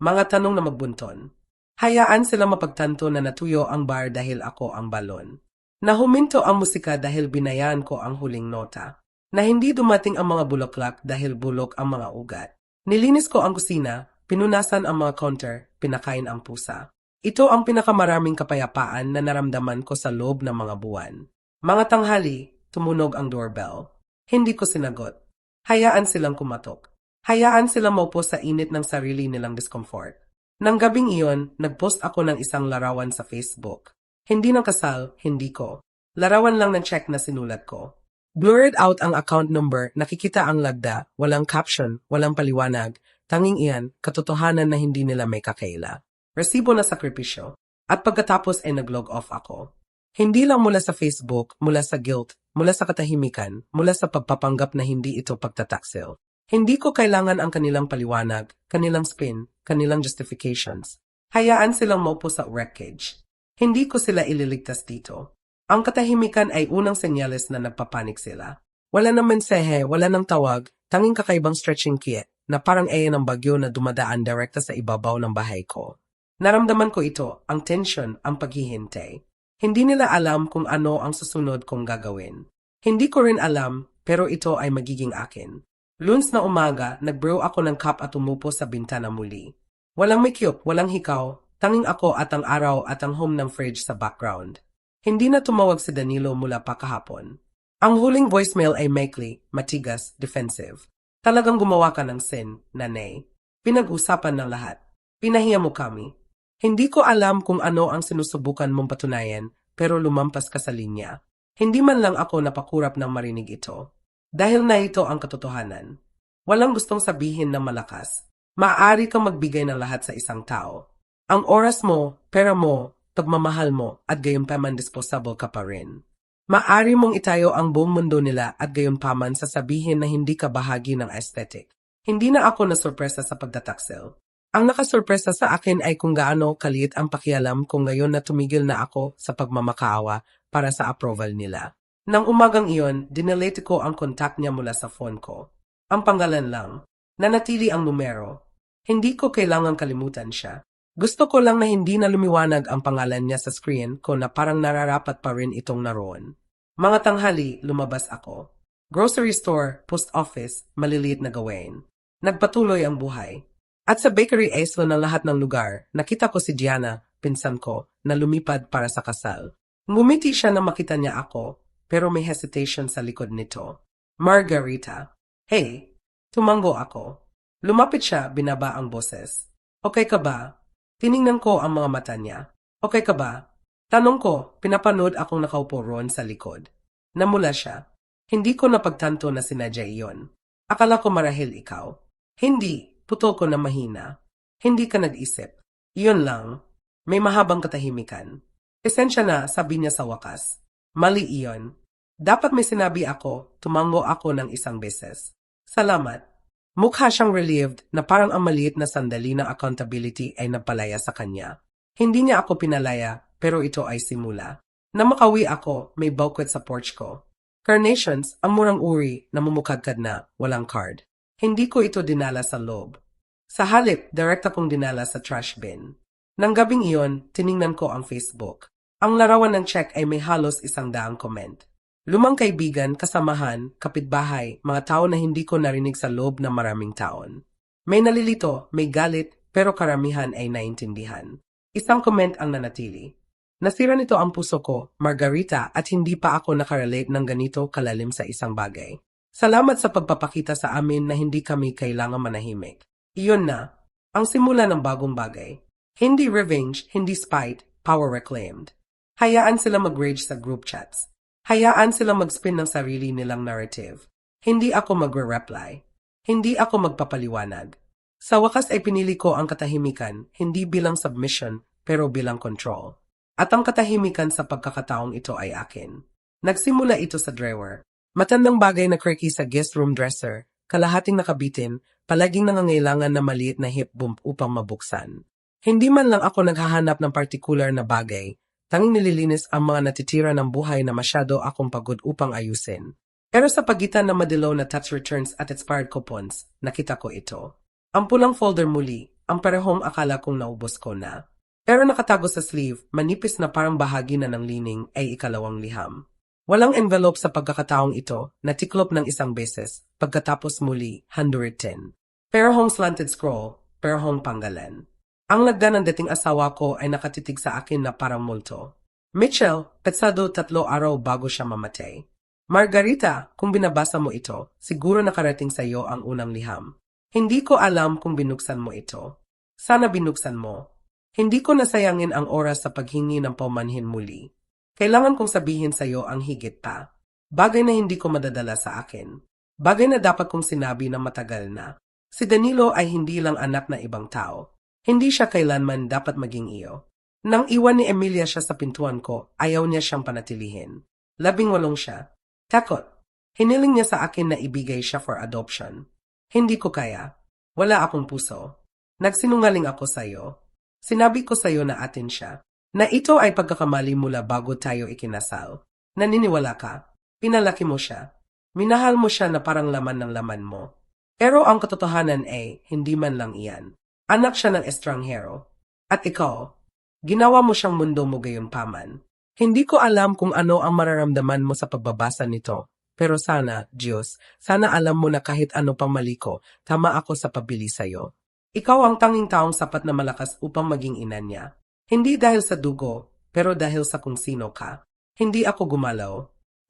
mga tanong na magbunton. Hayaan silang mapagtanto na natuyo ang bar dahil ako ang balon. Na huminto ang musika dahil binayaan ko ang huling nota. Na hindi dumating ang mga bulaklak dahil bulok ang mga ugat. Nilinis ko ang kusina, pinunasan ang mga counter, pinakain ang pusa. Ito ang pinakamaraming kapayapaan na naramdaman ko sa loob ng mga buwan. Mga tanghali, tumunog ang doorbell. Hindi ko sinagot. Hayaan silang kumatok. Hayaan silang maupo sa init ng sarili nilang discomfort. Nang gabing iyon, nagpost ako ng isang larawan sa Facebook. Hindi ng kasal, hindi ko. Larawan lang ng check na sinulat ko. Blurred out ang account number, nakikita ang lagda, walang caption, walang paliwanag, tanging iyan, katotohanan na hindi nila may kakaila. Resibo na sakripisyo. At pagkatapos ay nag-log off ako. Hindi lang mula sa Facebook, mula sa guilt, mula sa katahimikan, mula sa pagpapanggap na hindi ito pagtataksil. Hindi ko kailangan ang kanilang paliwanag, kanilang spin, kanilang justifications. Hayaan silang maupo sa wreckage. Hindi ko sila ililigtas dito. Ang katahimikan ay unang senyales na nagpapanik sila. Wala ng mensahe, wala ng tawag, tanging kakaibang stretching kit na parang ayan ng bagyo na dumadaan direkta sa ibabaw ng bahay ko. Naramdaman ko ito, ang tension, ang paghihintay. Hindi nila alam kung ano ang susunod kong gagawin. Hindi ko rin alam, pero ito ay magiging akin. Lunes na umaga, nag-brew ako ng cup at umupo sa bintana muli. Walang make-up, walang hikaw, tanging ako at ang araw at ang home ng fridge sa background. Hindi na tumawag si Danilo mula pa kahapon. Ang huling voicemail ay maikli, matigas, defensive. Talagang gumawa ka ng sin, nanay. Pinag-usapan ng lahat. Pinahiya mo kami. Hindi ko alam kung ano ang sinusubukan mong patunayan, pero lumampas ka sa linya. Hindi man lang ako napakurap ng marinig ito. Dahil na ito ang katotohanan. Walang gustong sabihin na malakas. Maaari kang magbigay ng lahat sa isang tao. Ang oras mo, pera mo, pagmamahal mo, at gayunpaman disposable ka pa rin. Maaari mong itayo ang buong mundo nila at gayunpaman sasabihin na hindi ka bahagi ng aesthetic. Hindi na ako nasurpresa sa pagdataksil. Ang nakasurpresa sa akin ay kung gaano kaliit ang pakialam kung ngayon na tumigil na ako sa pagmamakaawa para sa approval nila. Nang umagang iyon, dinelete ko ang contact niya mula sa phone ko. Ang pangalan lang. Nanatili ang numero. Hindi ko kailangang kalimutan siya. Gusto ko lang na hindi na lumiwanag ang pangalan niya sa screen ko na parang nararapat pa rin itong naroon. Mga tanghali, lumabas ako. Grocery store, post office, maliliit na gawain. Nagpatuloy ang buhay. At sa bakery aislo ng lahat ng lugar, nakita ko si Gianna, pinsan ko, na lumipad para sa kasal. Ngumiti siya na makita niya ako, pero may hesitation sa likod nito. Margarita. Hey, tumango ako. Lumapit siya, binaba ang boses. Okay ka ba? Tiningnan ko ang mga mata niya. Okay ka ba? Tanong ko, pinapanood akong nakaupo roon sa likod. Namula siya. Hindi ko napagtanto na sinadya iyon. Akala ko marahil ikaw. Hindi, putol ko na mahina. Hindi ka nag-isip. Iyon lang. May mahabang katahimikan. Esensya na, sabi niya sa wakas. Mali iyon. Dapat may sinabi ako, tumango ako ng isang beses. Salamat. Mukha siyang relieved na parang ang maliit na sandali ng accountability ay napalaya sa kanya. Hindi niya ako pinalaya, pero ito ay simula. Na makauwi ako, may bouquet sa porch ko. Carnations, ang murang uri na mumukadkad na, walang card. Hindi ko ito dinala sa loob. Sa halip, direkta kong dinala sa trash bin. Nang gabing iyon, tiningnan ko ang Facebook. Ang larawan ng check ay may halos 100 comment. Lumang kaibigan, kasamahan, kapitbahay, mga tao na hindi ko narinig sa loob ng maraming taon. May nalilito, may galit, pero karamihan ay naintindihan. Isang comment ang nanatili. Nasira nito ang puso ko, Margarita, at hindi pa ako nakarelate ng ganito kalalim sa isang bagay. Salamat sa pagpapakita sa amin na hindi kami kailangan manahimik. Iyon na, ang simula ng bagong bagay. Hindi revenge, hindi spite, power reclaimed. Hayaan sila mag-rage sa group chats. Hayaan sila mag-spin ng sarili nilang narrative. Hindi ako magre-reply. Hindi ako magpapaliwanag. Sa wakas ay pinili ko ang katahimikan, hindi bilang submission, pero bilang control. At ang katahimikan sa pagkakataong ito ay akin. Nagsimula ito sa drawer. Matandang bagay na quirky sa guest room dresser, kalahating nakabitin, palaging nangangailangan na maliit na hip bump upang mabuksan. Hindi man lang ako naghahanap ng partikular na bagay, tanging nililinis ang mga natitira ng buhay na masyado akong pagod upang ayusin. Pero sa pagitan ng madilaw na tax returns at expired coupons, nakita ko ito. Ang pulang folder muli, ang parehong akala kong naubos ko na. Pero nakatago sa sleeve, manipis na parang bahagi na ng lining ay ikalawang liham. Walang envelope sa pagkakataong ito, natiklop ng isang beses, pagkatapos muli, 110. Parehong slanted scroll, parehong panggalan. Ang lagda ng dating asawa ko ay nakatitig sa akin na parang multo. Mitchell, petsado 3 araw bago siya mamatay. Margarita, kung binabasa mo ito, siguro nakarating sa iyo ang unang liham. Hindi ko alam kung binuksan mo ito. Sana binuksan mo. Hindi ko nasayangin ang oras sa paghingi ng paumanhin muli. Kailangan kong sabihin sa iyo ang higit pa. Bagay na hindi ko madadala sa akin. Bagay na dapat kong sinabi na matagal na. Si Danilo ay hindi lang anak na ibang tao. Hindi siya kailanman dapat maging iyo. Nang iwan ni Emilia siya sa pintuan ko, ayaw niya siyang panatilihin. 18 siya. Takot. Hiniling niya sa akin na ibigay siya for adoption. Hindi ko kaya. Wala akong puso. Nagsinungaling ako sa iyo. Sinabi ko sa iyo na atin siya. Na ito ay pagkakamali mula bago tayo ikinasal. Naniniwala ka? Pinalaki mo siya. Minahal mo siya na parang laman ng laman mo. Pero ang katotohanan ay, hindi man lang iyan. Anak siya ng estranghero. At ikaw, ginawa mo siyang mundo mo gayunpaman. Hindi ko alam kung ano ang mararamdaman mo sa pagbabasa nito. Pero sana, Diyos, sana alam mo na kahit ano pang mali ko, tama ako sa pabili sa'yo. Ikaw ang tanging taong sapat na malakas upang maging ina niya. Hindi dahil sa dugo, pero dahil sa kung sino ka. Hindi ako gumalaw.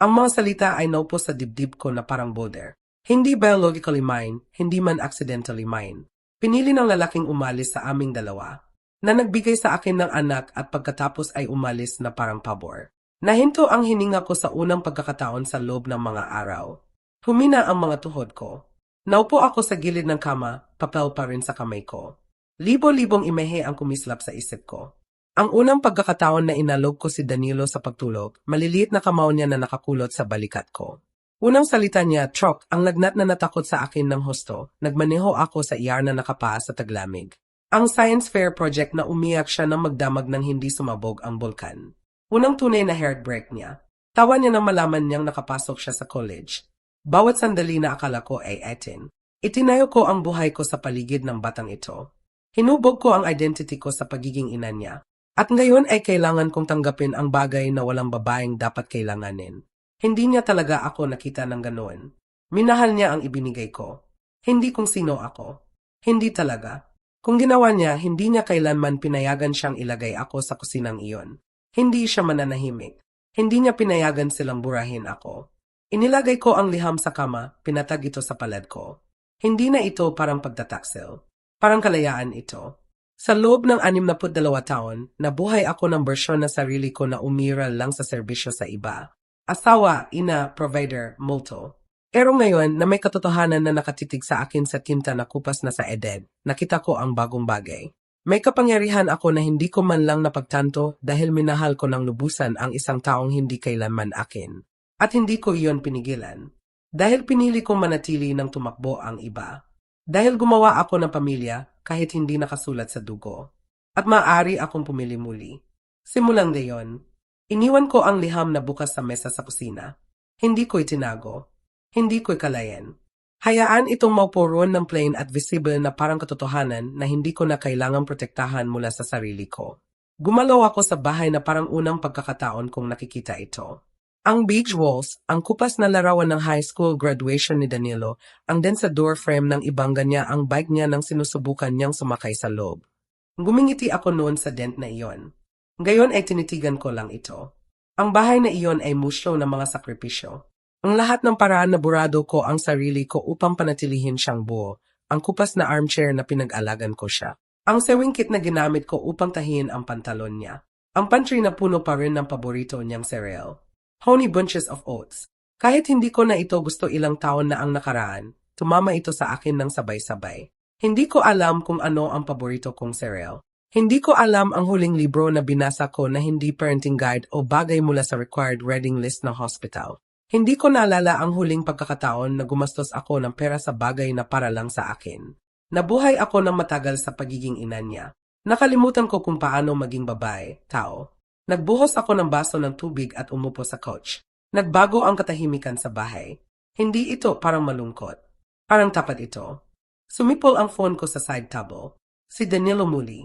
Ang mga salita ay naupo sa dibdib ko na parang boulder. Hindi biologically mine, hindi man accidentally mine. Pinili ng lalaking umalis sa aming dalawa, na nagbigay sa akin ng anak at pagkatapos ay umalis na parang pabor. Nahinto ang hininga ko sa unang pagkakataon sa loob ng mga araw. Humina ang mga tuhod ko. Naupo ako sa gilid ng kama, papel pa rin sa kamay ko. Libo-libong imehe ang kumislap sa isip ko. Ang unang pagkakataon na inalog ko si Danilo sa pagtulog, maliliit na kamao niya na nakakulot sa balikat ko. Unang salita niya, "Truck," ang lagnat na natakot sa akin ng husto. Nagmaneho ako sa iyar na nakapaa sa taglamig. Ang science fair project na umiyak siya nang magdamag ng hindi sumabog ang bulkan. Unang tunay na heartbreak niya. Tawa niya nang malaman niyang nakapasok siya sa college. Bawat sandali na akala ko ay etin. Itinayo ko ang buhay ko sa paligid ng batang ito. Hinubog ko ang identity ko sa pagiging ina niya. At ngayon ay kailangan kong tanggapin ang bagay na walang babaeng dapat kailanganin. Hindi niya talaga ako nakita ng ganoon. Minahal niya ang ibinigay ko. Hindi kung sino ako. Hindi talaga. Kung ginawa niya, hindi niya kailanman pinayagan siyang ilagay ako sa kusinang iyon. Hindi siya mananahimik. Hindi niya pinayagan silang burahin ako. Inilagay ko ang liham sa kama, pinatag ito sa palad ko. Hindi na ito parang pagtataksil. Parang kalayaan ito. Sa loob ng 62 taon, nabuhay ako ng bersyon na sarili ko na umiral lang sa serbisyo sa iba. Asawa, ina, provider, multo. Pero ngayon na may katotohanan na nakatitig sa akin sa tinta na kupas na sa edad, nakita ko ang bagong bagay. May kapangyarihan ako na hindi ko man lang napagtanto dahil minahal ko ng lubusan ang isang taong hindi kailanman akin. At hindi ko iyon pinigilan. Dahil pinili kong manatili ng tumakbo ang iba. Dahil gumawa ako ng pamilya kahit hindi nakasulat sa dugo. At maaari akong pumili muli. Simulang gayon, iniwan ko ang liham na bukas sa mesa sa kusina. Hindi ko itinago. Hindi ko ikalayan. Hayaan itong maupuron ng plain at visible na parang katotohanan na hindi ko na kailangang protektahan mula sa sarili ko. Gumalaw ako sa bahay na parang unang pagkakataon kong nakikita ito. Ang beige walls, ang kupas na larawan ng high school graduation ni Danilo, ang densa door frame ng ibangga niya ang bike niya nang sinusubukan niyang sumakay sa loob. Gumingiti ako noon sa dent na iyon. Ngayon ay tinitigan ko lang ito. Ang bahay na iyon ay musyo ng mga sakripisyo. Ang lahat ng paraan na burado ko ang sarili ko upang panatilihin siyang buo, ang kupas na armchair na pinag-alagan ko siya. Ang sewing kit na ginamit ko upang tahiin ang pantalon niya. Ang pantry na puno pa rin ng paborito niyang cereal. Honey bunches of oats. Kahit hindi ko na ito gusto ilang taon na ang nakaraan, tumama ito sa akin ng sabay-sabay. Hindi ko alam kung ano ang paborito kong cereal. Hindi ko alam ang huling libro na binasa ko na hindi parenting guide o bagay mula sa required reading list ng hospital. Hindi ko naalala ang huling pagkakataon na gumastos ako ng pera sa bagay na para lang sa akin. Nabuhay ako ng matagal sa pagiging ina niya. Nakalimutan ko kung paano maging babae, tao. Nagbuhos ako ng baso ng tubig at umupo sa couch. Nagbago ang katahimikan sa bahay. Hindi ito parang malungkot. Parang tapat ito. Sumipol ang phone ko sa side table. Si Danilo muli.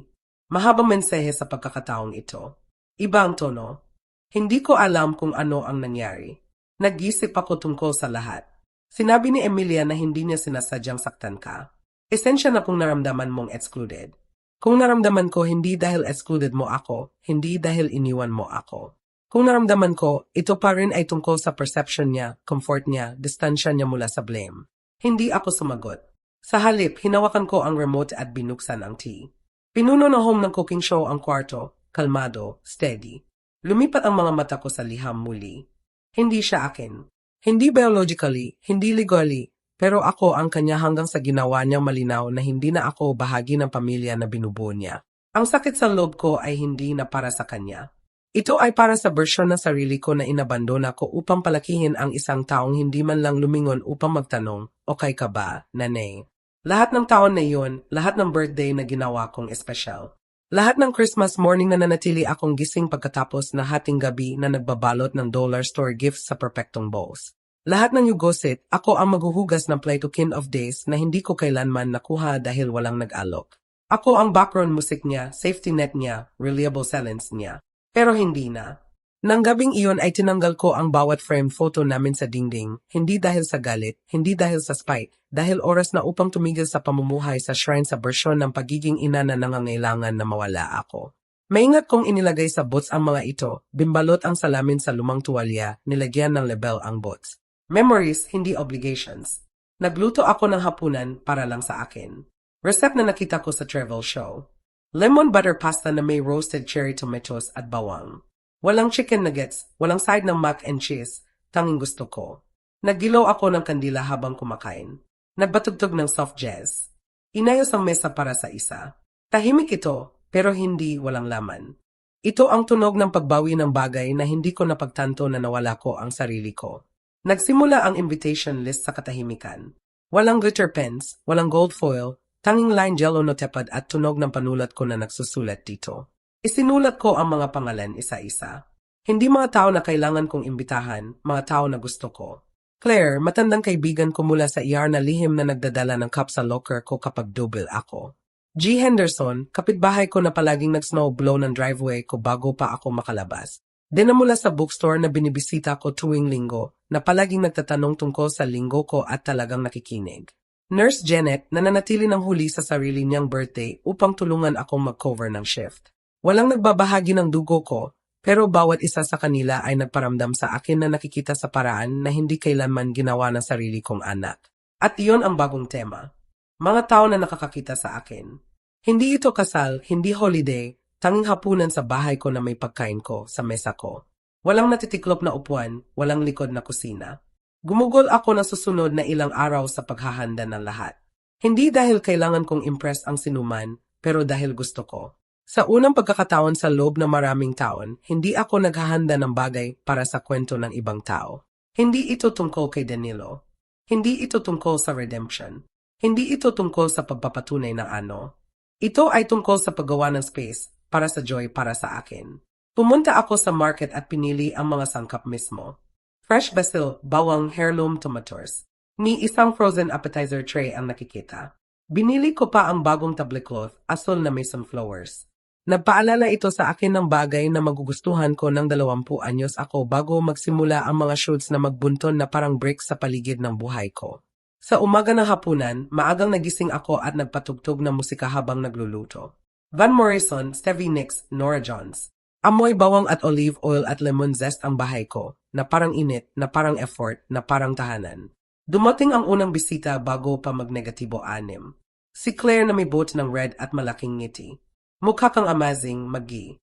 Mahabang mensahe sa pagkakataong ito. Iba ang tono. Hindi ko alam kung ano ang nangyari. Nag-isip ako tungkol sa lahat. Sinabi ni Emilia na hindi niya sinasadyang saktan ka. Esensya na kung naramdaman mong excluded. Kung naramdaman ko hindi dahil excluded mo ako, hindi dahil iniwan mo ako. Kung naramdaman ko, ito pa rin ay tungkol sa perception niya, comfort niya, distansya niya mula sa blame. Hindi ako sumagot. Sa halip, hinawakan ko ang remote at binuksan ang tea. Pinuno ng home ng cooking show ang kwarto, kalmado, steady. Lumipat ang mga mata ko sa liham muli. Hindi siya akin. Hindi biologically, hindi legally, pero ako ang kanya hanggang sa ginawa niyang malinaw na hindi na ako bahagi ng pamilya na binubuo niya. Ang sakit sa loob ko ay hindi na para sa kanya. Ito ay para sa bersyon ng sarili ko na inabandona ko upang palakihin ang isang taong hindi man lang lumingon upang magtanong, "Okay ka ba, nanay?" Lahat ng taon na iyon, lahat ng birthday na ginawa kong espesyal. Lahat ng Christmas morning na nanatili akong gising pagkatapos na hating gabi na nagbabalot ng dollar store gifts sa perfectong bows. Lahat ng yugosit, ako ang maghuhugas ng plate kin of days na hindi ko kailanman nakuha dahil walang nag-alok. Ako ang background music niya, safety net niya, reliable silence niya. Pero hindi na. Nang gabing iyon ay tinanggal ko ang bawat frame photo namin sa dingding, hindi dahil sa galit, hindi dahil sa spite, dahil oras na upang tumigil sa pamumuhay sa shrine sa bersyon ng pagiging ina na nangangailangan na mawala ako. Maingat kong inilagay sa bots ang mga ito, bimbalot ang salamin sa lumang tuwalya, nilagyan ng label ang bots. Memories, hindi obligations. Nagluto ako ng hapunan para lang sa akin. Recipe na nakita ko sa travel show. Lemon butter pasta na may roasted cherry tomatoes at bawang. Walang chicken nuggets, walang side ng mac and cheese, tanging gusto ko. Nagdilaw ako ng kandila habang kumakain. Nagbatugtog ng soft jazz. Inayos ang mesa para sa isa. Tahimik ito, pero hindi walang laman. Ito ang tunog ng pagbawi ng bagay na hindi ko napagtanto na nawala ko ang sarili ko. Nagsimula ang invitation list sa katahimikan. Walang glitter pens, walang gold foil, tanging line jello notepad at tunog ng panulat ko na nagsusulat dito. Isinulat ko ang mga pangalan isa-isa. Hindi mga tao na kailangan kong imbitahan, mga tao na gusto ko. Claire, matandang kaibigan ko mula sa ER na lihim na nagdadala ng cup sa locker ko kapag double ako. G. Henderson, kapitbahay ko na palaging nag-snowblow ng driveway ko bago pa ako makalabas. Dinamula sa bookstore na binibisita ko tuwing linggo, na palaging nagtatanong tungkol sa linggo ko at talagang nakikinig. Nurse Janet na nanatili ng huli sa sarili niyang birthday upang tulungan akong mag-cover ng shift. Walang nagbabahagi ng dugo ko, pero bawat isa sa kanila ay nagparamdam sa akin na nakikita sa paraan na hindi kailanman ginawa ng sarili kong anak. At iyon ang bagong tema. Mga tao na nakakakita sa akin. Hindi ito kasal, hindi holiday, tanging hapunan sa bahay ko na may pagkain ko sa mesa ko. Walang natitiklop na upuan, walang likod na kusina. Gumugol ako ng susunod na ilang araw sa paghahanda ng lahat. Hindi dahil kailangan kong impress ang sinuman, pero dahil gusto ko. Sa unang pagkakataon sa loob ng maraming taon, hindi ako naghahanda ng bagay para sa kwento ng ibang tao. Hindi ito tungkol kay Danilo. Hindi ito tungkol sa redemption. Hindi ito tungkol sa pagpapatunay ng ano. Ito ay tungkol sa paggawa ng space para sa joy para sa akin. Pumunta ako sa market at pinili ang mga sangkap mismo. Fresh basil, bawang, heirloom tomatoes. Ni isang frozen appetizer tray ang nakikita. Binili ko pa ang bagong tablecloth, asul na may sunflowers. Nagpaalala ito sa akin ng bagay na magugustuhan ko ng 20 anyos ako bago magsimula ang mga shoots na magbunton na parang break sa paligid ng buhay ko. Sa umaga ng hapunan, maagang nagising ako at nagpatugtog ng musika habang nagluluto. Van Morrison, Stevie Nicks, Norah Jones. Amoy bawang at olive oil at lemon zest ang bahay ko, na parang init, na parang effort, na parang tahanan. Dumating ang unang bisita bago pa mag-negatibo 6. Si Claire na may boat ng red at malaking ngiti. Mukha kang amazing, Magi.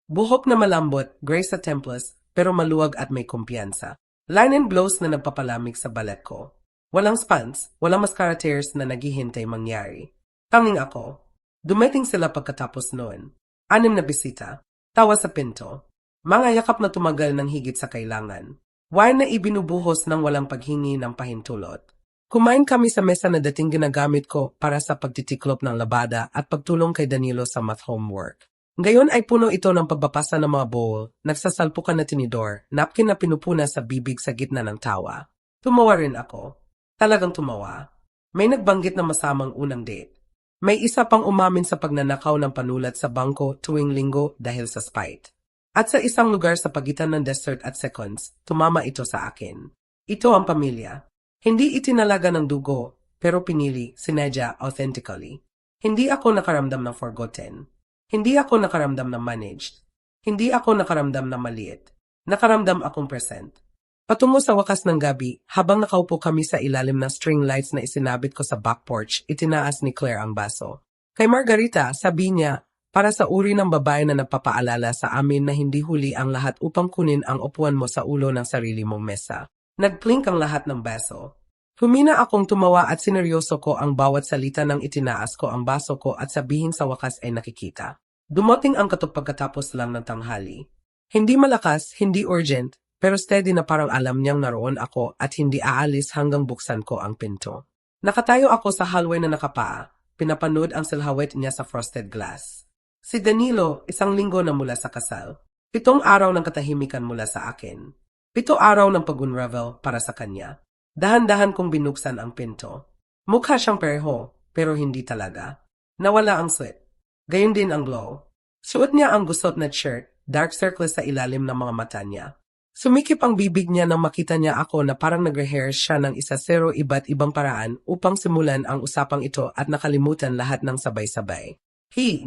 Buhok na malambot, gray sa temples, pero maluwag at may kumpiyansa. Linen blouse na nagpapalamig sa balat ko. Walang spans, walang mascara tears na naghihintay mangyari. Tanging ako. Dumating sila pagkatapos noon. 6 na bisita. Tawa sa pinto. Mga yakap na tumagal ng higit sa kailangan. Wine na ibinubuhos ng walang paghingi ng pahintulot. Kumain kami sa mesa na dating ginagamit ko para sa pagtitiklop ng labada at pagtulong kay Danilo sa math homework. Ngayon ay puno ito ng pagbabasa ng mga bowl, nagsasalpukan na tinidor, napkin na pinupuna sa bibig sa gitna ng tawa. Tumawa rin ako. Talagang tumawa. May nagbanggit na masamang unang date. May isa pang umamin sa pagnanakaw ng panulat sa bangko tuwing linggo dahil sa spite. At sa isang lugar sa pagitan ng dessert at seconds, tumama ito sa akin. Ito ang pamilya. Hindi itinalaga ng dugo, pero pinili, sinadya, authentically. Hindi ako nakaramdam ng forgotten. Hindi ako nakaramdam ng managed. Hindi ako nakaramdam ng maliit. Nakaramdam akong present. Patungo sa wakas ng gabi, habang nakaupo kami sa ilalim ng string lights na isinabit ko sa back porch, itinaas ni Claire ang baso. Kay Margarita, sabi niya, para sa uri ng babae na nagpapaalala sa amin na hindi huli ang lahat upang kunin ang upuan mo sa ulo ng sarili mong mesa. Nagplink ang lahat ng baso. Humina akong tumawa at sineryoso ko ang bawat salita nang itinaas ko ang baso ko at sabihin sa wakas ay nakikita. Dumating ang pagkatapos lang ng tanghali. Hindi malakas, hindi urgent, pero steady na parang alam niyang naroon ako at hindi aalis hanggang buksan ko ang pinto. Nakatayo ako sa hallway na nakapaa, pinapanood ang silhouette niya sa frosted glass. Si Danilo, 1 linggo na mula sa kasal. 7 araw ng katahimikan mula sa akin. 7 araw ng pag-unravel para sa kanya. Dahan-dahan kong binuksan ang pinto. Mukha siyang pareho, pero hindi talaga. Nawala ang sweat. Gayon din ang glow. Suot niya ang gusot na shirt, dark circles sa ilalim ng mga mata niya. Sumikip ang bibig niya nang makita niya ako na parang nag-rehearse siya ng 1-0 iba't ibang paraan upang simulan ang usapang ito at nakalimutan lahat ng sabay-sabay.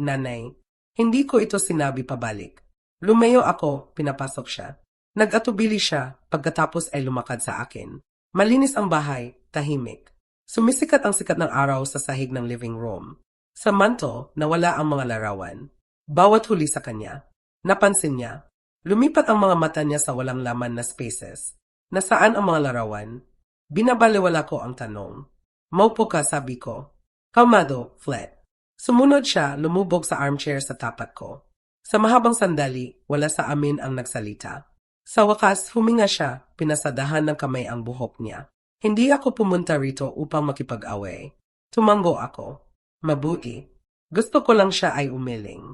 Nanay. Hindi ko ito sinabi pabalik. Lumayo ako, pinapasok siya. Nag-atubili siya, pagkatapos ay lumakad sa akin. Malinis ang bahay, tahimik. Sumisikat ang sikat ng araw sa sahig ng living room. Sa manto, nawala ang mga larawan. Bawat huli sa kanya. Napansin niya. Lumipat ang mga mata niya sa walang laman na spaces. Nasaan ang mga larawan? Binabaliwala ko ang tanong. Maupo ka, sabi ko. Kalmado, flat. Sumunod siya, lumubog sa armchair sa tapat ko. Sa mahabang sandali, wala sa amin ang nagsalita. Sa wakas, huminga siya, pinasadahan ng kamay ang buhok niya. Hindi ako pumunta rito upang makipag-away. Tumango ako. Mabuti. Gusto ko lang siya ay umiling.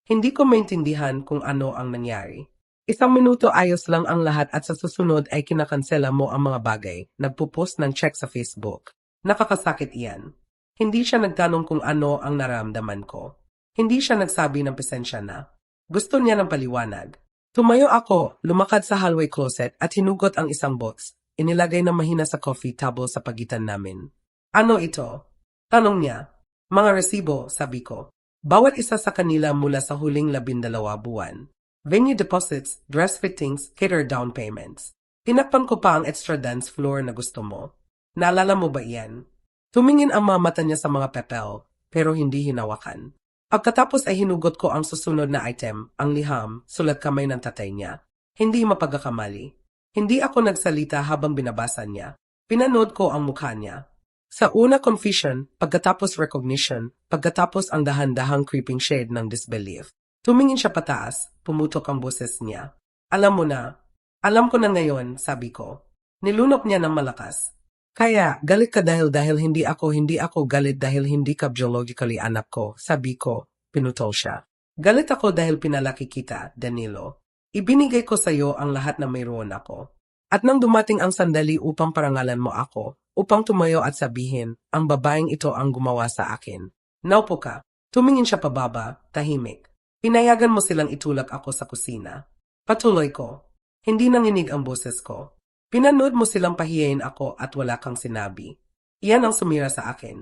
Hindi ko maintindihan kung ano ang nangyari. 1 minuto ayos lang ang lahat at sa susunod ay kinakansela mo ang mga bagay. Nagpo-post ng check sa Facebook. Nakakasakit iyan. Hindi siya nagtanong kung ano ang nararamdaman ko. Hindi siya nagsabi ng pasensya na. Gusto niya ng paliwanag. Tumayo ako, lumakad sa hallway closet at hinugot ang isang box. Inilagay na mahina sa coffee table sa pagitan namin. Ano ito? Tanong niya. Mga resibo, sabi ko. Bawat isa sa kanila mula sa huling 12 buwan. Venue deposits, dress fittings, cater down payments. Tinakpan ko pa ang extra dance floor na gusto mo. Naalala mo ba iyan? Tumingin ang mga mata niya sa mga papel, pero hindi hinawakan. Pagkatapos ay hinugot ko ang susunod na item, ang liham, sulat kamay ng tatay niya. Hindi mapagkakamali. Hindi ako nagsalita habang binabasa niya. Pinanood ko ang mukha niya. Sa una confusion, pagkatapos recognition, pagkatapos ang dahan-dahang creeping shade ng disbelief. Tumingin siya pataas, pumutok ang boses niya. Alam mo na. Alam ko na ngayon, sabi ko. Nilunok niya ng malakas. Kaya, galit ka dahil hindi ako galit dahil hindi ka biologically anak ko, sabi ko, pinutol siya. Galit ako dahil pinalaki kita, Danilo. Ibinigay ko sa iyo ang lahat na mayroon ako. At nang dumating ang sandali upang parangalan mo ako, upang tumayo at sabihin, ang babaeng ito ang gumawa sa akin. Naupo ka. Tumingin siya pababa, tahimik. Pinayagan mo silang itulak ako sa kusina. Patuloy ko. Hindi nanginig ang boses ko. Pinanood mo silang pahiyain ako at wala kang sinabi. Iyan ang sumira sa akin.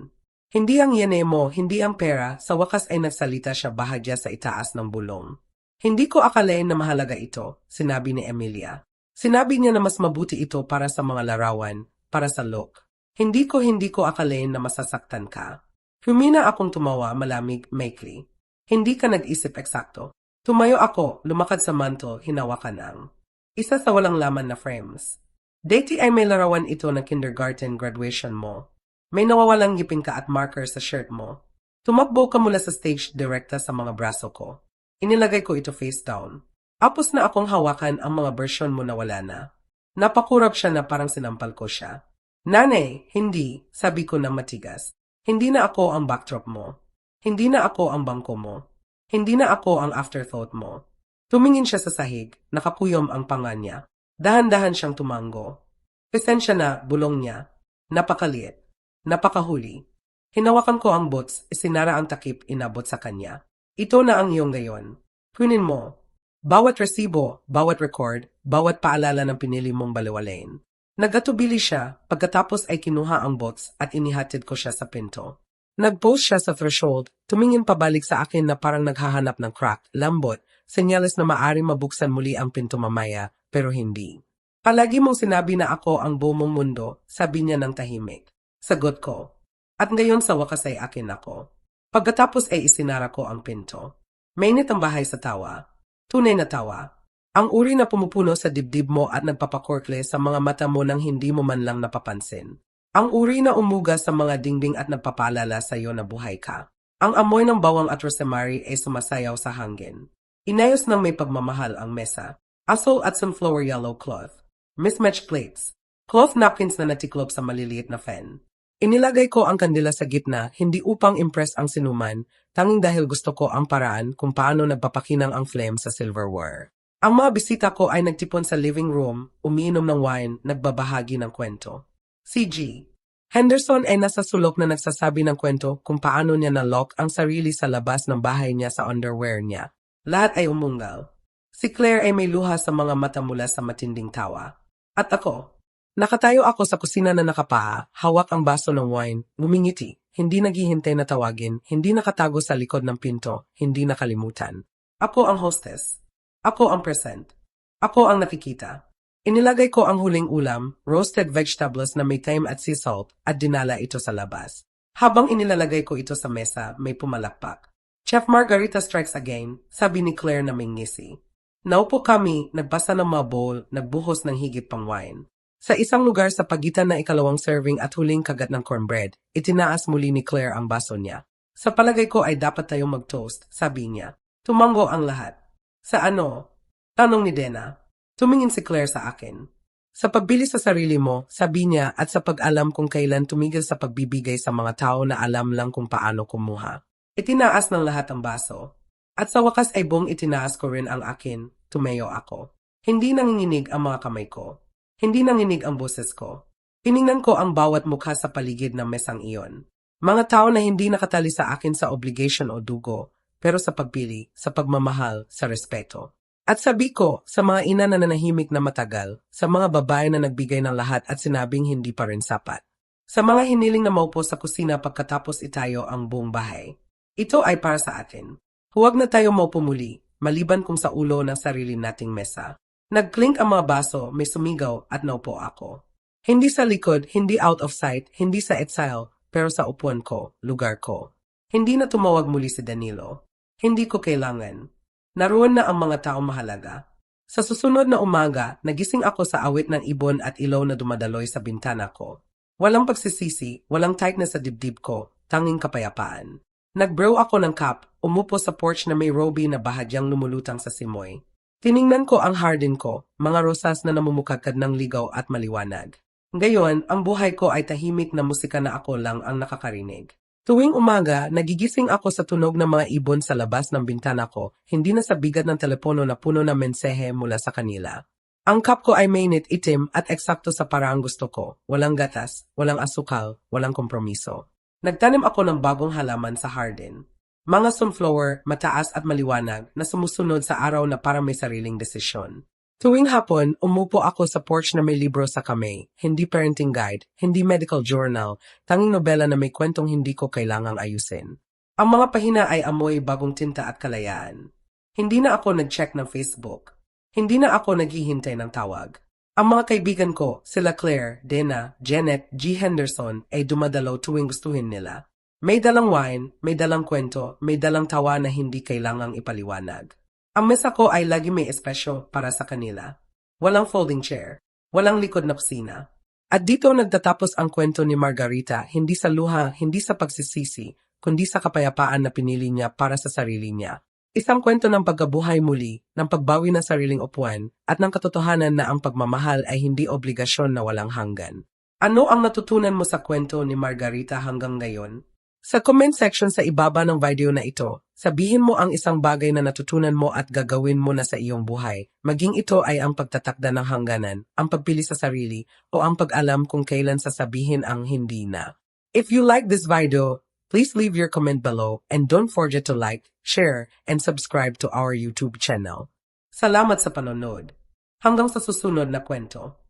Hindi ang yene mo, hindi ang pera, sa wakas ay nagsalita siya bahagya sa itaas ng bulong. Hindi ko akalain na mahalaga ito, sinabi ni Emilia. Sinabi niya na mas mabuti ito para sa mga larawan, para sa look. Hindi ko akalain na masasaktan ka. Humina akong tumawa, malamig, maikli. Hindi ka nag-isip eksakto. Tumayo ako, lumakad sa manto, hinawakan ang isa sa walang laman na frames. Dati ay may larawan ito ng kindergarten graduation mo. May nawawalang ngipin ka at marker sa shirt mo. Tumakbo ka mula sa stage direkta sa mga braso ko. Inilagay ko ito face down. Apos na akong hawakan ang mga version mo na wala na. Napakurap siya na parang sinampal ko siya. Nanay, hindi, sabi ko na matigas. Hindi na ako ang backdrop mo. Hindi na ako ang bangko mo. Hindi na ako ang afterthought mo. Tumingin siya sa sahig, nakakuyom ang panga niya. Dahan-dahan siyang tumango. Pasensya na, bulong niya. Napakaliit. Napakahuli. Hinawakan ko ang boots, isinara ang takip, inabot sa kanya. Ito na ang iyong gayon. Kunin mo. Bawat resibo, bawat record, bawat paalala ng pinili mong baliwalain. Nagatubili siya, pagkatapos ay kinuha ang boots at inihatid ko siya sa pinto. Nag-pause siya sa threshold, tumingin pabalik sa akin na parang naghahanap ng crack, lambot, senyales na maaari mabuksan muli ang pinto mamaya, pero hindi. Palagi mong sinabi na ako ang buo mong mundo, sabi niya ng tahimik. Sagot ko. At ngayon sa wakas ay akin ako. Pagkatapos ay isinara ko ang pinto. Mainit ang bahay sa tawa. Tunay na tawa. Ang uri na pumupuno sa dibdib mo at nagpapakorkle sa mga mata mo nang hindi mo man lang napapansin. Ang uri na umuga sa mga dingding at nagpapaalala sa iyo na buhay ka. Ang amoy ng bawang at rosemary ay sumasayaw sa hangin. Inayos ng may pagmamahal ang mesa. Asol at sunflower yellow cloth. Mismatched plates. Cloth napkins na natiklop sa maliliit na fan. Inilagay ko ang kandila sa gitna, hindi upang impress ang sinuman, tanging dahil gusto ko ang paraan kung paano nagpapakinang ang flame sa silverware. Ang mga bisita ko ay nagtipon sa living room, umiinom ng wine, nagbabahagi ng kwento. Si G. Henderson ay nasa sulok na nagsasabi ng kwento kung paano niya na-lock ang sarili sa labas ng bahay niya sa underwear niya. Lahat ay umungal. Si Claire ay may luha sa mga mata mula sa matinding tawa. At ako, nakatayo ako sa kusina na nakapaa, hawak ang baso ng wine, ngumingiti, hindi naghihintay na tawagin, hindi nakatago sa likod ng pinto, hindi nakalimutan. Ako ang hostess. Ako ang present. Ako ang nakikita. Inilagay ko ang huling ulam, roasted vegetables na may thyme at sea salt, at dinala ito sa labas. Habang inilalagay ko ito sa mesa, may pumalakpak. Chef Margarita strikes again, sabi ni Claire na may ngisi. Naupo kami, nagbasa ng mga bowl, nagbuhos ng higit pang wine. Sa isang lugar sa pagitan na ikalawang serving at huling kagat ng cornbread, itinaas muli ni Claire ang baso niya. Sa palagay ko ay dapat tayong mag-toast, sabi niya. Tumango ang lahat. Sa ano? Tanong ni Dena. Tumingin si Claire sa akin. Sa pagbili sa sarili mo, sabi niya, at sa pag-alam kung kailan tumigil sa pagbibigay sa mga tao na alam lang kung paano kumuha. Itinaas ng lahat ang baso. At sa wakas ay buong itinaas ko rin ang akin, tumayo ako. Hindi nanginginig ang mga kamay ko. Hindi nanginig ang boses ko. Tiningnan ko ang bawat mukha sa paligid ng mesang iyon. Mga tao na hindi nakatali sa akin sa obligation o dugo, pero sa pagpili, sa pagmamahal, sa respeto. At sabi ko, sa mga ina na nanahimik na matagal, sa mga babae na nagbigay ng lahat at sinabing hindi pa rin sapat. Sa mga hiniling na maupo sa kusina pagkatapos itayo ang buong bahay. Ito ay para sa atin. Huwag na tayo maupo muli, maliban kung sa ulo ng sarili nating mesa. Nag-clink ang mga baso, may sumigaw at naupo ako. Hindi sa likod, hindi out of sight, hindi sa exile, pero sa upuan ko, lugar ko. Hindi na tumawag muli si Danilo. Hindi ko kailangan. Naroon na ang mga taong mahalaga. Sa susunod na umaga, nagising ako sa awit ng ibon at ilaw na dumadaloy sa bintana ko. Walang pagsisisi, walang tight na sa dibdib ko, tanging kapayapaan. Nag-brew ako ng cup, umupo sa porch na may robe na bahagyang lumulutang sa simoy. Tiningnan ko ang harden ko, mga rosas na namumukadkad ng ligaw at maliwanag. Ngayon, ang buhay ko ay tahimik na musika na ako lang ang nakakarinig. Tuwing umaga, nagigising ako sa tunog ng mga ibon sa labas ng bintana ko, hindi na sa bigat ng telepono na puno ng mensahe mula sa kanila. Ang cup ko ay mainit, itim at eksakto sa paraang gusto ko. Walang gatas, walang asukal, walang kompromiso. Nagtanim ako ng bagong halaman sa harden. Mga sunflower, mataas at maliwanag na sumusunod sa araw na para may sariling desisyon. Tuwing hapon, umupo ako sa porch na may libro sa kamay, hindi parenting guide, hindi medical journal, tanging nobela na may kwentong hindi ko kailangang ayusin. Ang mga pahina ay amoy bagong tinta at kalayaan. Hindi na ako nag-check ng Facebook. Hindi na ako naghihintay ng tawag. Ang mga kaibigan ko, sila Claire, Dena, Janet, G. Henderson, ay dumadalaw tuwing gustuhin nila. May dalang wine, may dalang kwento, may dalang tawa na hindi kailangang ipaliwanag. Ang mesa ko ay lagi may espesyo para sa kanila. Walang folding chair, walang likod na kusina. At dito nagtatapos ang kwento ni Margarita, hindi sa luha, hindi sa pagsisisi, kundi sa kapayapaan na pinili niya para sa sarili niya. Isang kwento ng pagkabuhay muli, ng pagbawi ng sariling upuan, at ng katotohanan na ang pagmamahal ay hindi obligasyon na walang hanggan. Ano ang natutunan mo sa kwento ni Margarita hanggang ngayon? Sa comment section sa ibaba ng video na ito, sabihin mo ang isang bagay na natutunan mo at gagawin mo na sa iyong buhay, maging ito ay ang pagtatakda ng hangganan, ang pagpili sa sarili, o ang pag-alam kung kailan sasabihin ang hindi na. If you like this video, please leave your comment below and don't forget to like, share, and subscribe to our YouTube channel. Salamat sa panonood. Hanggang sa susunod na kwento.